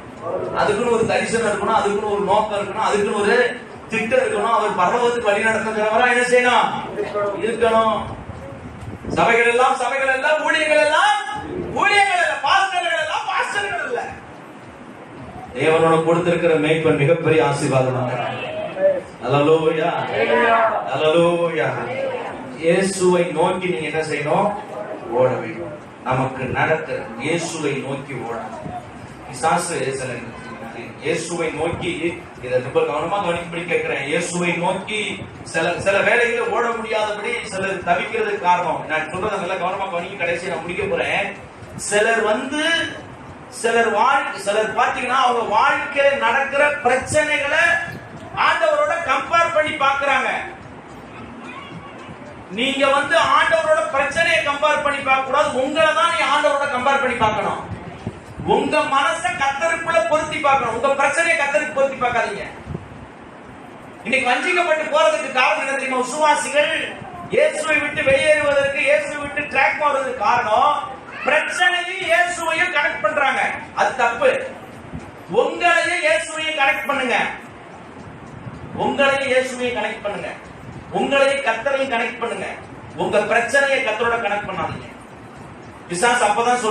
அதுக்குன்னு ஒரு தரிசனம் இருக்கணும், அதுக்குன்னு ஒரு நோக்கம் இருக்கணும், அதுக்குன்னு ஒரு திட்டம் இருக்கணும். அவர் பரலோகத்துக்கு வழி நடத்துகிறவரா என்ன செய்யணும்? இருக்கணும். சபைகள் எல்லாம் ஊழியர்கள் எல்லாம் இல்ல, பாஸ்டர்கள் எல்லாம் பாஸ்டர்கள் இல்ல. தேவனோட கொடுத்திருக்கிற மேய்ப்பன் மிகப்பெரிய ஆசீர்வாதமாக. அல்லேலூயா. அல்லேலூயா. இயேசுவை நோக்கி நீங்க என்ன செய்யணும்? ஓட வேண்டும். நமக்கு நடக்கிற இயேசுவை நோக்கி ஓடணும். பிசாசு சில இயேசுவை நோக்கி, இதை ரொம்ப கவனமா கவனிக்கும்படி கேட்கிறேன். இயேசுவை நோக்கி சில வேலைகளை ஓட முடியாதபடி சிலர் தவிக்கிறதுக்கு காரணம், நான் சொல்றதை நல்லா கவனமா கவனிக்க, கடைசி நான் முடிக்க போறேன். சிலர் பாத்தீங்கன்னா அவங்க வாழ்க்கையில நடக்கிற பிரச்சனைகளை ஆண்டவரோட கம்பேர் பண்ணி பாக்குறாங்க. நீங்க ஆண்டவரோட பிரச்சனையை கம்பேர் பண்ணி பார்க்க கூடாது, உங்களை தான் நீ ஆண்டவரோட கம்பேர் பண்ணி பார்க்கணும். உங்க மனசை கர்த்தருக்குள்ள பொருத்தி பார்க்கணும், உங்க பிரச்சனையை கர்த்தருக்கு பொருத்தி பார்க்காதீங்க. இன்னைக்கு வஞ்சிக்கப்பட்டு போறதுக்கு காரணம் என்ன தெரியுமா? விசுவாசிகள் இயேசுவை விட்டு வெளியேறுவதற்கு, இயேசுவை விட்டு ட்ராக் மாறுவதற்கு காரணம் பிரச்சனையும் இயேசுவையும் கனெக்ட் பண்றாங்க. அது தப்பு. உங்களையும் இயேசுவையும் கனெக்ட் பண்ணுங்க. உங்களையும் இயேசுவையும் கனெக்ட் பண்ணுங்க. உங்களையும் கர்த்தரையும் கனெக்ட் பண்ணுங்க. உங்க பிரச்சனையை கர்த்தரோட கனெக்ட் பண்ணாதீங்க. பிசாசு அப்பதான்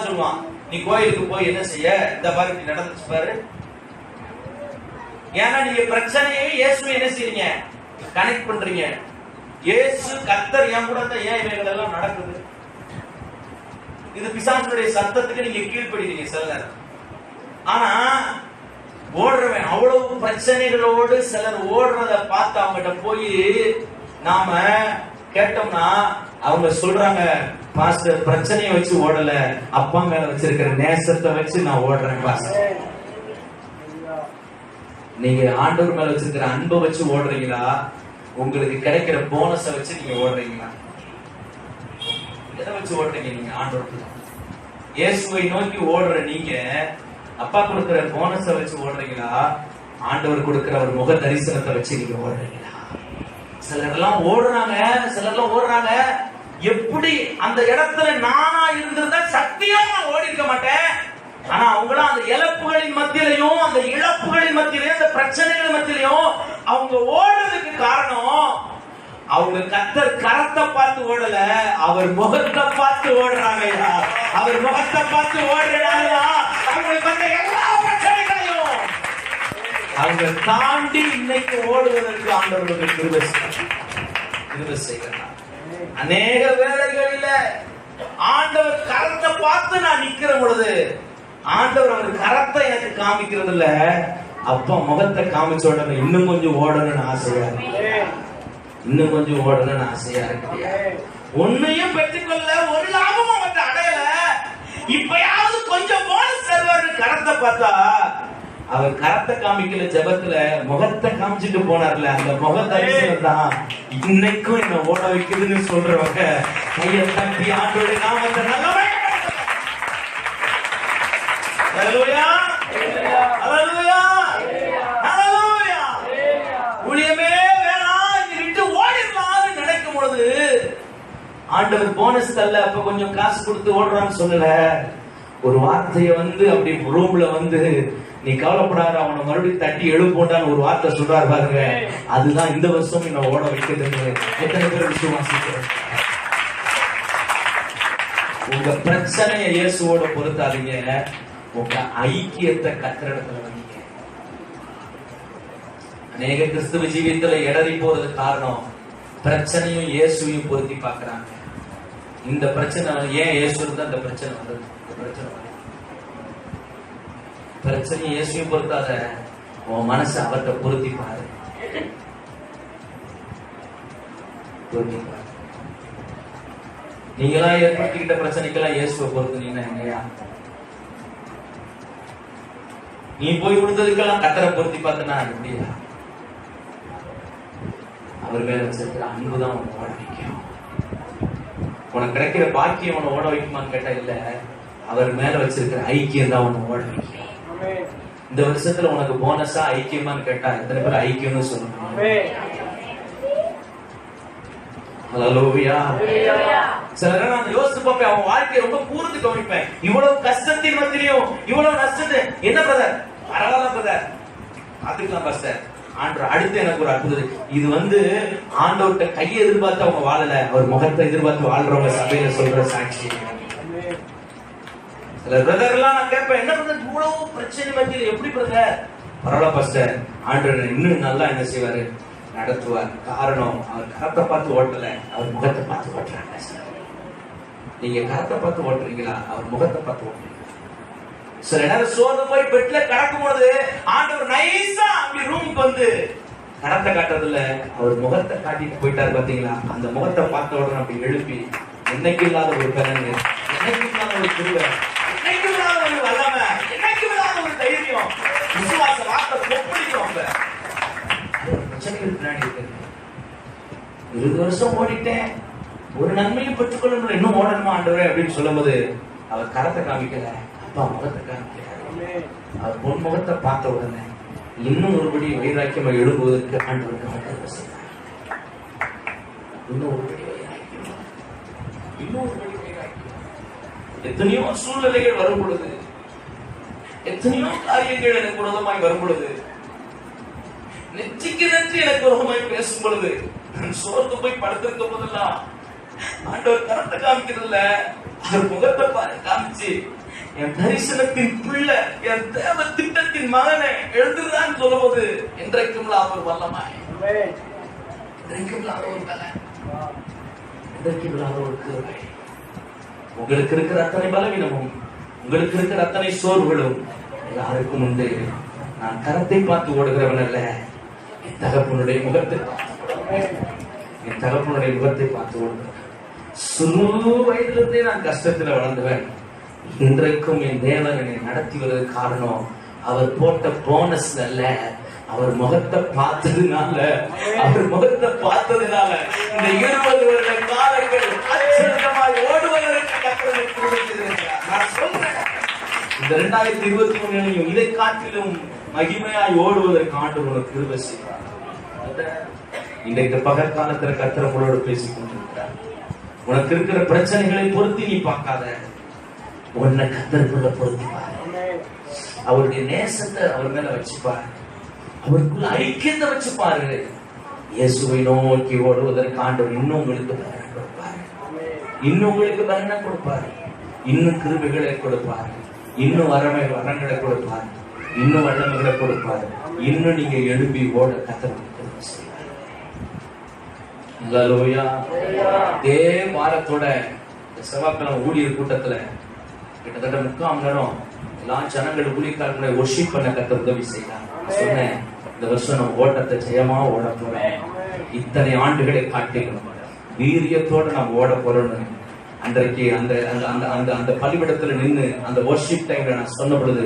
சொல்லுவான், நீ கோயிலுக்கு போய் என்ன செய்ய, இந்த பாரு இப்படி நடந்துச்சு பாரு. ஏன்னா நீங்க பிரச்சனையை இயேசுவை என்ன செய்றீங்க? கனெக்ட் பண்றீங்க. இயேசு கர்த்தர் என் கூட தான் ஏன் இவைகள் எல்லாம் நடக்குது? இது பிசாசுடைய சத்தத்துக்கு நீங்க கீழ்ப்படுறீங்க சிலர். ஆனா ஓடுறவன் அவ்வளவு பிரச்சனைகளோடு சிலர் ஓடுறத பார்த்து அவங்ககிட்ட போய் நாம கேட்டோம்னா அவங்க சொல்றாங்க, பாஸ்டர் பிரச்சனையை வச்சு ஓடல, அப்பா மேல வச்சிருக்கிற நேசத்தை வச்சு நான் ஓடுறேன் பாஸ்டர். நீங்க ஆண்டவர் மேல வச்சிருக்கிற அன்பை வச்சு ஓடுறீங்களா, உங்களுக்கு கிடைக்கிற போனஸை வச்சு நீங்க ஓடுறீங்களா? எதை வச்சு ஓடுறீங்க நீங்க? ஆண்டவர் இயேசுவை நோக்கி ஓடுற நீங்க அப்பா கொடுக்கிற போனஸை வச்சு ஓடுறீங்களா, ஆண்டவர் கொடுக்கிற ஒரு முக தரிசனத்தை வச்சு நீங்க ஓடுறீங்களா? சிலர்லாம் ஓடுறாங்க, எப்படி அந்த இடத்துல நானா இருந்திருந்தா சத்தியமா ஓடி இருக்க மாட்டேன். ஆனா அவங்களாம் அந்த இழப்புகளின் மத்தியிலையும், அந்த இழப்புகளின் மத்தியிலையும், அந்த பிரச்சனைகள் மத்தியிலையும் அவங்க ஓடுறதுக்கு காரணம், அவங்க கர்த்தர் கரத்தை பார்த்து ஓடல, அவர் முகத்தை பார்த்து ஓடுறாங்க. அவர் முகத்தை பார்த்து ஓடுறாங்க. அவங்களுக்கு வந்த எல்லா பிரச்சனைகளையும் அவங்க தாண்டி இன்னைக்கு ஓடுவதற்கு ஆண்டவர்களுக்கு கிருபை செய்கிறார். அநேக வேளைகளில் ஆண்டவர் கரத்தை பார்த்து நான் நிக்கிற பொழுது, ஆண்டவர் அவர் கரத்தை எனக்கு காமிக்கிறது இல்ல, அப்பா முகத்தை காமிச்ச உடனே இன்னும் கொஞ்சம் ஓடணும்னு ஆசையா இருக்கு. ஒன்னையும் பெற்றுக்கொள்ள ஒரு லாபமும் வந்து அடையல, இப்பயாவது கொஞ்சம் கரத்தை பார்த்தா அவர் கரத்தை காமிக்கல, ஜெபத்துல முகத்தை காமிச்சிட்டு போனார்ல, அந்த முக தரிசனம் தான் இன்னைக்கும் என்ன ஓட வைக்குதுன்னு சொல்றவங்க கையை தட்டி ஆண்டோடைய நாமத்தை நல்லவே. ஹல்லேலூயா, ஹல்லேலூயா, ஹல்லேலூயா. ஊழியமே வேணாம், இங்க விட்டு ஓடிடலாம்னு நினைக்கும் பொழுது ஆண்டவர் போனஸ் தரல, அப்ப கொஞ்சம் காசு கொடுத்து ஓடுறான்னு சொல்லல. ஒரு வார்த்தைய அப்படி ரூம்ல நீ கவலைப்படாத, அவனை மறுபடியும் தட்டி எழுப்போண்டான்னு ஒரு வார்த்தை சொல்றாரு பாருங்க. அதுதான் இந்த வருஷம் என்ன ஓட வைக்கிறது. எத்தனை பேர் விசுவாசிக்கிறோம்? உங்க பிரச்சனைய இயேசுவோட பொறுத்தாதீங்க, உங்க ஐக்கியத்தை கத்திரிடத்துல வைங்க. அநேக கிறிஸ்துவ ஜீவியத்துல இடறி போறது காரணம் பிரச்சனையும் இயேசுவையும் பொருத்தி பாக்குறாங்க. இந்த பிரச்சனை ஏன் இயேசு இருந்தா இந்த பிரச்சனை வருது? பிரச்சனை இயேசுவையும் பொறுத்தாத, உன் மனசு அவர்கிட்ட பொருத்தி பாரு. நீங்களா ஏற்படுத்திக்கிட்ட பிரச்சனைக்கெல்லாம் இயேசுவை பொறுத்துனீங்கன்னா என்னையா? நீ போய் விழுந்ததுக்கெல்லாம் கத்தரை பொருத்தி பார்த்தனா எப்படியா? அவர் மேல வச்சிருக்கிற அன்புதான் உன்னை ஓட வைக்கும். உனக்கு கிடைக்கிற பாக்கியம் உன்னை ஓட வைக்குமான்னு கேட்டா இல்ல, அவர் மேல வச்சிருக்கிற ஐக்கியம் தான் உன்னை ஓட வைக்கும். இந்த வருஷத்துல உனக்கு போனஸா ஐக்கியமான்னு கேட்டா எத்தனை பேர் ஐக்கியம்னு சொல்லணும்? ஹல்லேலூயா. சில நேரம் நான் யோசிச்சு பார்ப்பேன், அவன் வாழ்க்கையை ரொம்ப கூர்ந்து கவனிப்பேன். இவ்வளவு கஷ்டத்தின் மத்தியிலும் இவ்வளவு நஷ்டத்தை என்ன பிரதர், பரவாயில்ல பிரதர், பாத்துக்கலாம் பாஸ்டர். ஆண்டவர் அடுத்து எனக்கு ஒரு அற்புதம். இது ஆண்டவர்கிட்ட கையை எதிர்பார்த்து அவங்க வாழல, அவர் முகத்தை எதிர்பார்த்து வாழ்றவங்க சபையில சொல்ற சாட்சி. சில பிரதர் எல்லாம் நான் கேட்பேன், என்ன பிரதர் இவ்வளவு பிரச்சனை மத்தியில் எப்படி பிரதர்? பரவாயில்ல பாஸ்டர், ஆண்டவர் இன்னும் நல்லா என்ன செய்வாரு, நடத்துவார். காரணம் அவர் கரத்தை பார்த்து ஓட்டல, அவர் முகத்தை பார்த்து ஓட்டுறாங்க. நீங்க கரத்தை பார்த்து ஓட்டுறீங்களா, அவர் முகத்தை பார்த்து ஓட்டுறீங்க? சில நேரம் சோர்ந்து போய் பெட்ல கிடக்கும் போது ஆண்டவர் நைஸா அப்படி ரூமுக்கு கரத்தை காட்டுறதுல அவர் முகத்தை காட்டிட்டு போயிட்டாரு பாத்தீங்களா? அந்த முகத்தை பார்த்த உடனே அப்படி எழுப்பி, என்னைக்கு இல்லாத ஒரு பலன், என்னைக்கு இல்லாத ஒரு திருவை, என்னைக்கு இல்லாத ஒரு வல்லமை, என்னைக்கு இல்லாத ஒரு தைரியம், விசுவாச வார்த்தை கொப்பளிக்கும். பிரச்சனைகள் பின்னாடி இருக்கு. 20 வருஷம் ஓடிட்டேன், ஒரு நன்மையும் பெற்றுக்கொள்ள இன்னும் ஓடணுமா ஆண்டவரே அப்படின்னு சொல்லும் போது அவர் கரத்தை காமிக்கல, அப்பா முகத்தை காமிக்கிறார். அவர் பொன் முகத்தை பார்த்த உடனே இன்னும் ஒருபடி வைராக்கியமா எழும்புவதற்கு ஆண்டவருக்கு ஆண்டவர் செய்தார். இன்னும் ஒருபடி வைராக்கியம், இன்னும் ஒருபடி வைராக்கியம். எத்தனையோ சூழ்நிலைகள் வரும் பொழுது, எத்தனையோ காரியங்கள் எனக்கு விரோதமாய் வரும் பொழுது, நெற்றிக்கு நெற்றி எனக்கு விரோதமாய் பேசும் பொழுது, நான் சோர்ந்து போய் படுத்திருக்க போதெல்லாம் ஆண்டவர் கரத்தை காமிக்கிறதுல அவர் முகத்தை காமிச்சு, என் தரிசனத்தின் பிள்ளை, என் தேவ திட்டத்தின் மகனை எழுதுதான் சொல்லும் போது என்றைக்கும் அவர் வல்லமாய், என்றைக்கும் ஒரு பலன், என்றைக்கும் ஒரு கிருபை. உங்களுக்கு இருக்கிற அத்தனை பலவீனமும், உங்களுக்கு இருக்கிற அத்தனை சோர்வுகளும் யாருக்கும் உண்டு. நான் கரத்தை பார்த்து ஓடுகிறவன் அல்ல, என் தகப்பனுடைய முகத்தை பார்த்து, என் தகப்பனுடைய முகத்தை பார்த்து ஓடுகிறேன். சிறு வயதிலிருந்தே நான் கஷ்டத்துல வளர்ந்துவேன். இன்றைக்கும் என் தேவன் என்னை நடத்தி வருவது காரணம் அவர் போட்ட போனஸ் அல்ல, அவர் முகத்தை பார்த்ததுனால, அவர் முகத்தை பார்த்ததுனால இந்த 20 வருட காலங்கள் அச்சமாய் ஓடுவதற்கு நான் சொல்றேன். இந்த 2023 இதை காட்டிலும் மகிமையாய் ஓடுவதற்கு ஆண்டவர் உனக்கு கிருபை செய்வார். இன்றைக்கு பகற்காலத்துல கர்த்தர் உங்களோடு பேசிக் கொண்டிருக்கிறார். உனக்கு இருக்கிற பிரச்சனைகளை பொறுத்து நீ பார்க்காத, உன்னை கர்த்தருக்குள்ள பொறுத்து பாரு. அவருடைய நேசத்தை அவர் மேல வச்சுப்பாரு, அவருக்குள்ள ஐக்கியத்தை வச்சுப்பாரு. இயேசுவை நோக்கி ஓடுவதற்கு ஆண்டவர் இன்னும் உங்களுக்கு பலனை கொடுப்பாரு, இன்னும் உங்களுக்கு பலனை கொடுப்பாரு, இன்னும் கிருபைகளை கொடுப்பாரு, இன்னும் வரங்களை கொடுப்பாரு, இன்னும் வல்லமைகளை கொடுப்பாரு. இன்னும் நீங்க எழுப்பி ஓட கர்த்தர் இதே வாரத்தோட செவ்வாய்க்கிழமை ஊழியர் கூட்டத்துல கிட்டத்தட்ட 3/4 மணி நேரம் எல்லா ஜனங்கள் ஊழியக்காரர்களை வொர்ஷிப் பண்ண கர்த்தர் உதவி செய்யலாம். சொன்னேன், இந்த வருஷம் நம்ம ஓட்டத்தை ஜெயமா ஓட போறோம். இத்தனை ஆண்டுகளை காட்டிக்கணும் வீரியத்தோட நம்ம ஓட போறோம்னு அன்றைக்கு அந்த அந்த அந்த அந்த பள்ளிவிடத்துல நின்று அந்த வொர்ஷிப் டைம்ல நான் சொன்ன பொழுது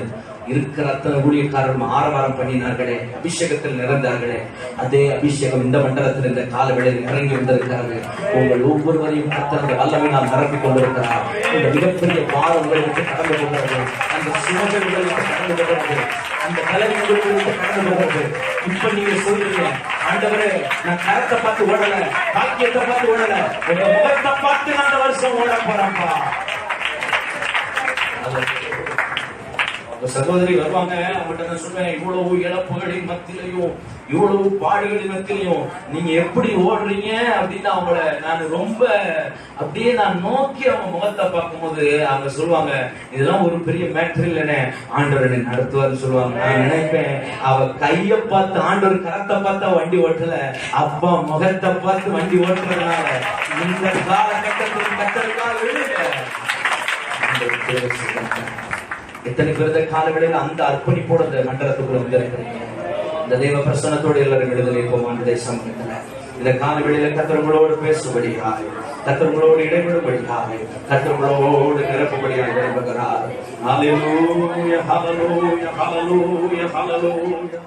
இருக்கிற அத்தனை ஊழியக்காரரும் ஆரவாரம் பண்ணினார்களே, அபிஷேகத்தில் நிறைந்தார்களே, அதே அபிஷேகம் இந்த மண்டலத்தில் இந்த கால வேளையில் இறங்கி வந்திருக்கிறது. உங்கள் ஒவ்வொருவரையும் கர்த்தருடைய வல்லமையினால் நிரப்பிக் கொண்டிருக்கிறார். இந்த மிகப்பெரிய பாரம் உங்களுக்கு கடந்து போகிறது, அந்த சுமகள் உங்களுக்கு கடந்து போகிறது, அந்த கலவி உங்களுக்கு கடந்து போகிறது. இப்ப நீங்க சொல்றீங்க, ஆண்டவரே நான் கரத்தை பார்த்து ஓடல, பாக்கியத்தை பார்த்து ஓடல, உங்க முகத்தை பார்த்து நான் அந்த வருஷம் ஓட போறேன்ப்பா. சகோதரி வருவாங்க, அவங்ககிட்ட நான் சொல்வேன், இவ்வளவு இழப்புகளின் மத்தியிலையும் இவ்வளவு பாடுகளின் மத்தியிலையும் நீங்க எப்படி ஓடுறீங்க அப்படின்னு அவங்கள நான் ரொம்ப அப்படியே நான் நோக்கி அவங்க முகத்தை பார்க்கும்போது அவங்க சொல்லுவாங்க, இதெல்லாம் ஒரு பெரிய மேட்டர் இல்லைன்னு, ஆண்டவர் என்னை நடத்துவார்னு சொல்லுவாங்க. நான் நினைப்பேன், அவ கைய பார்த்து ஆண்டவர் கரத்தை பார்த்தா வண்டி ஓட்டல, அப்பா முகத்தை பார்த்து வண்டி ஓட்டுறதுனால இந்த காலகட்டத்தில் கத்தருக்காக எத்தனை பேர் காலவெளியில் அந்த அர்ப்பணிப்போட இந்த மண்டலத்துக்குள்ள வந்திருக்கிறீங்க. இந்த தெய்வ பிரசன்னத்தோடு எல்லாரும் விடுதலை போவான் தேசம். இந்த காலவெளியில கத்தர்களோடு பேசும்படியாக, கத்தர்களோடு இடைபெறும்படியாக, கத்தர்களோடு நிரப்பும்படியாக விரும்புகிறார். ஹல்லேலூயா, ஹல்லேலூயா, ஹல்லேலூயா, ஹல்லேலூயா.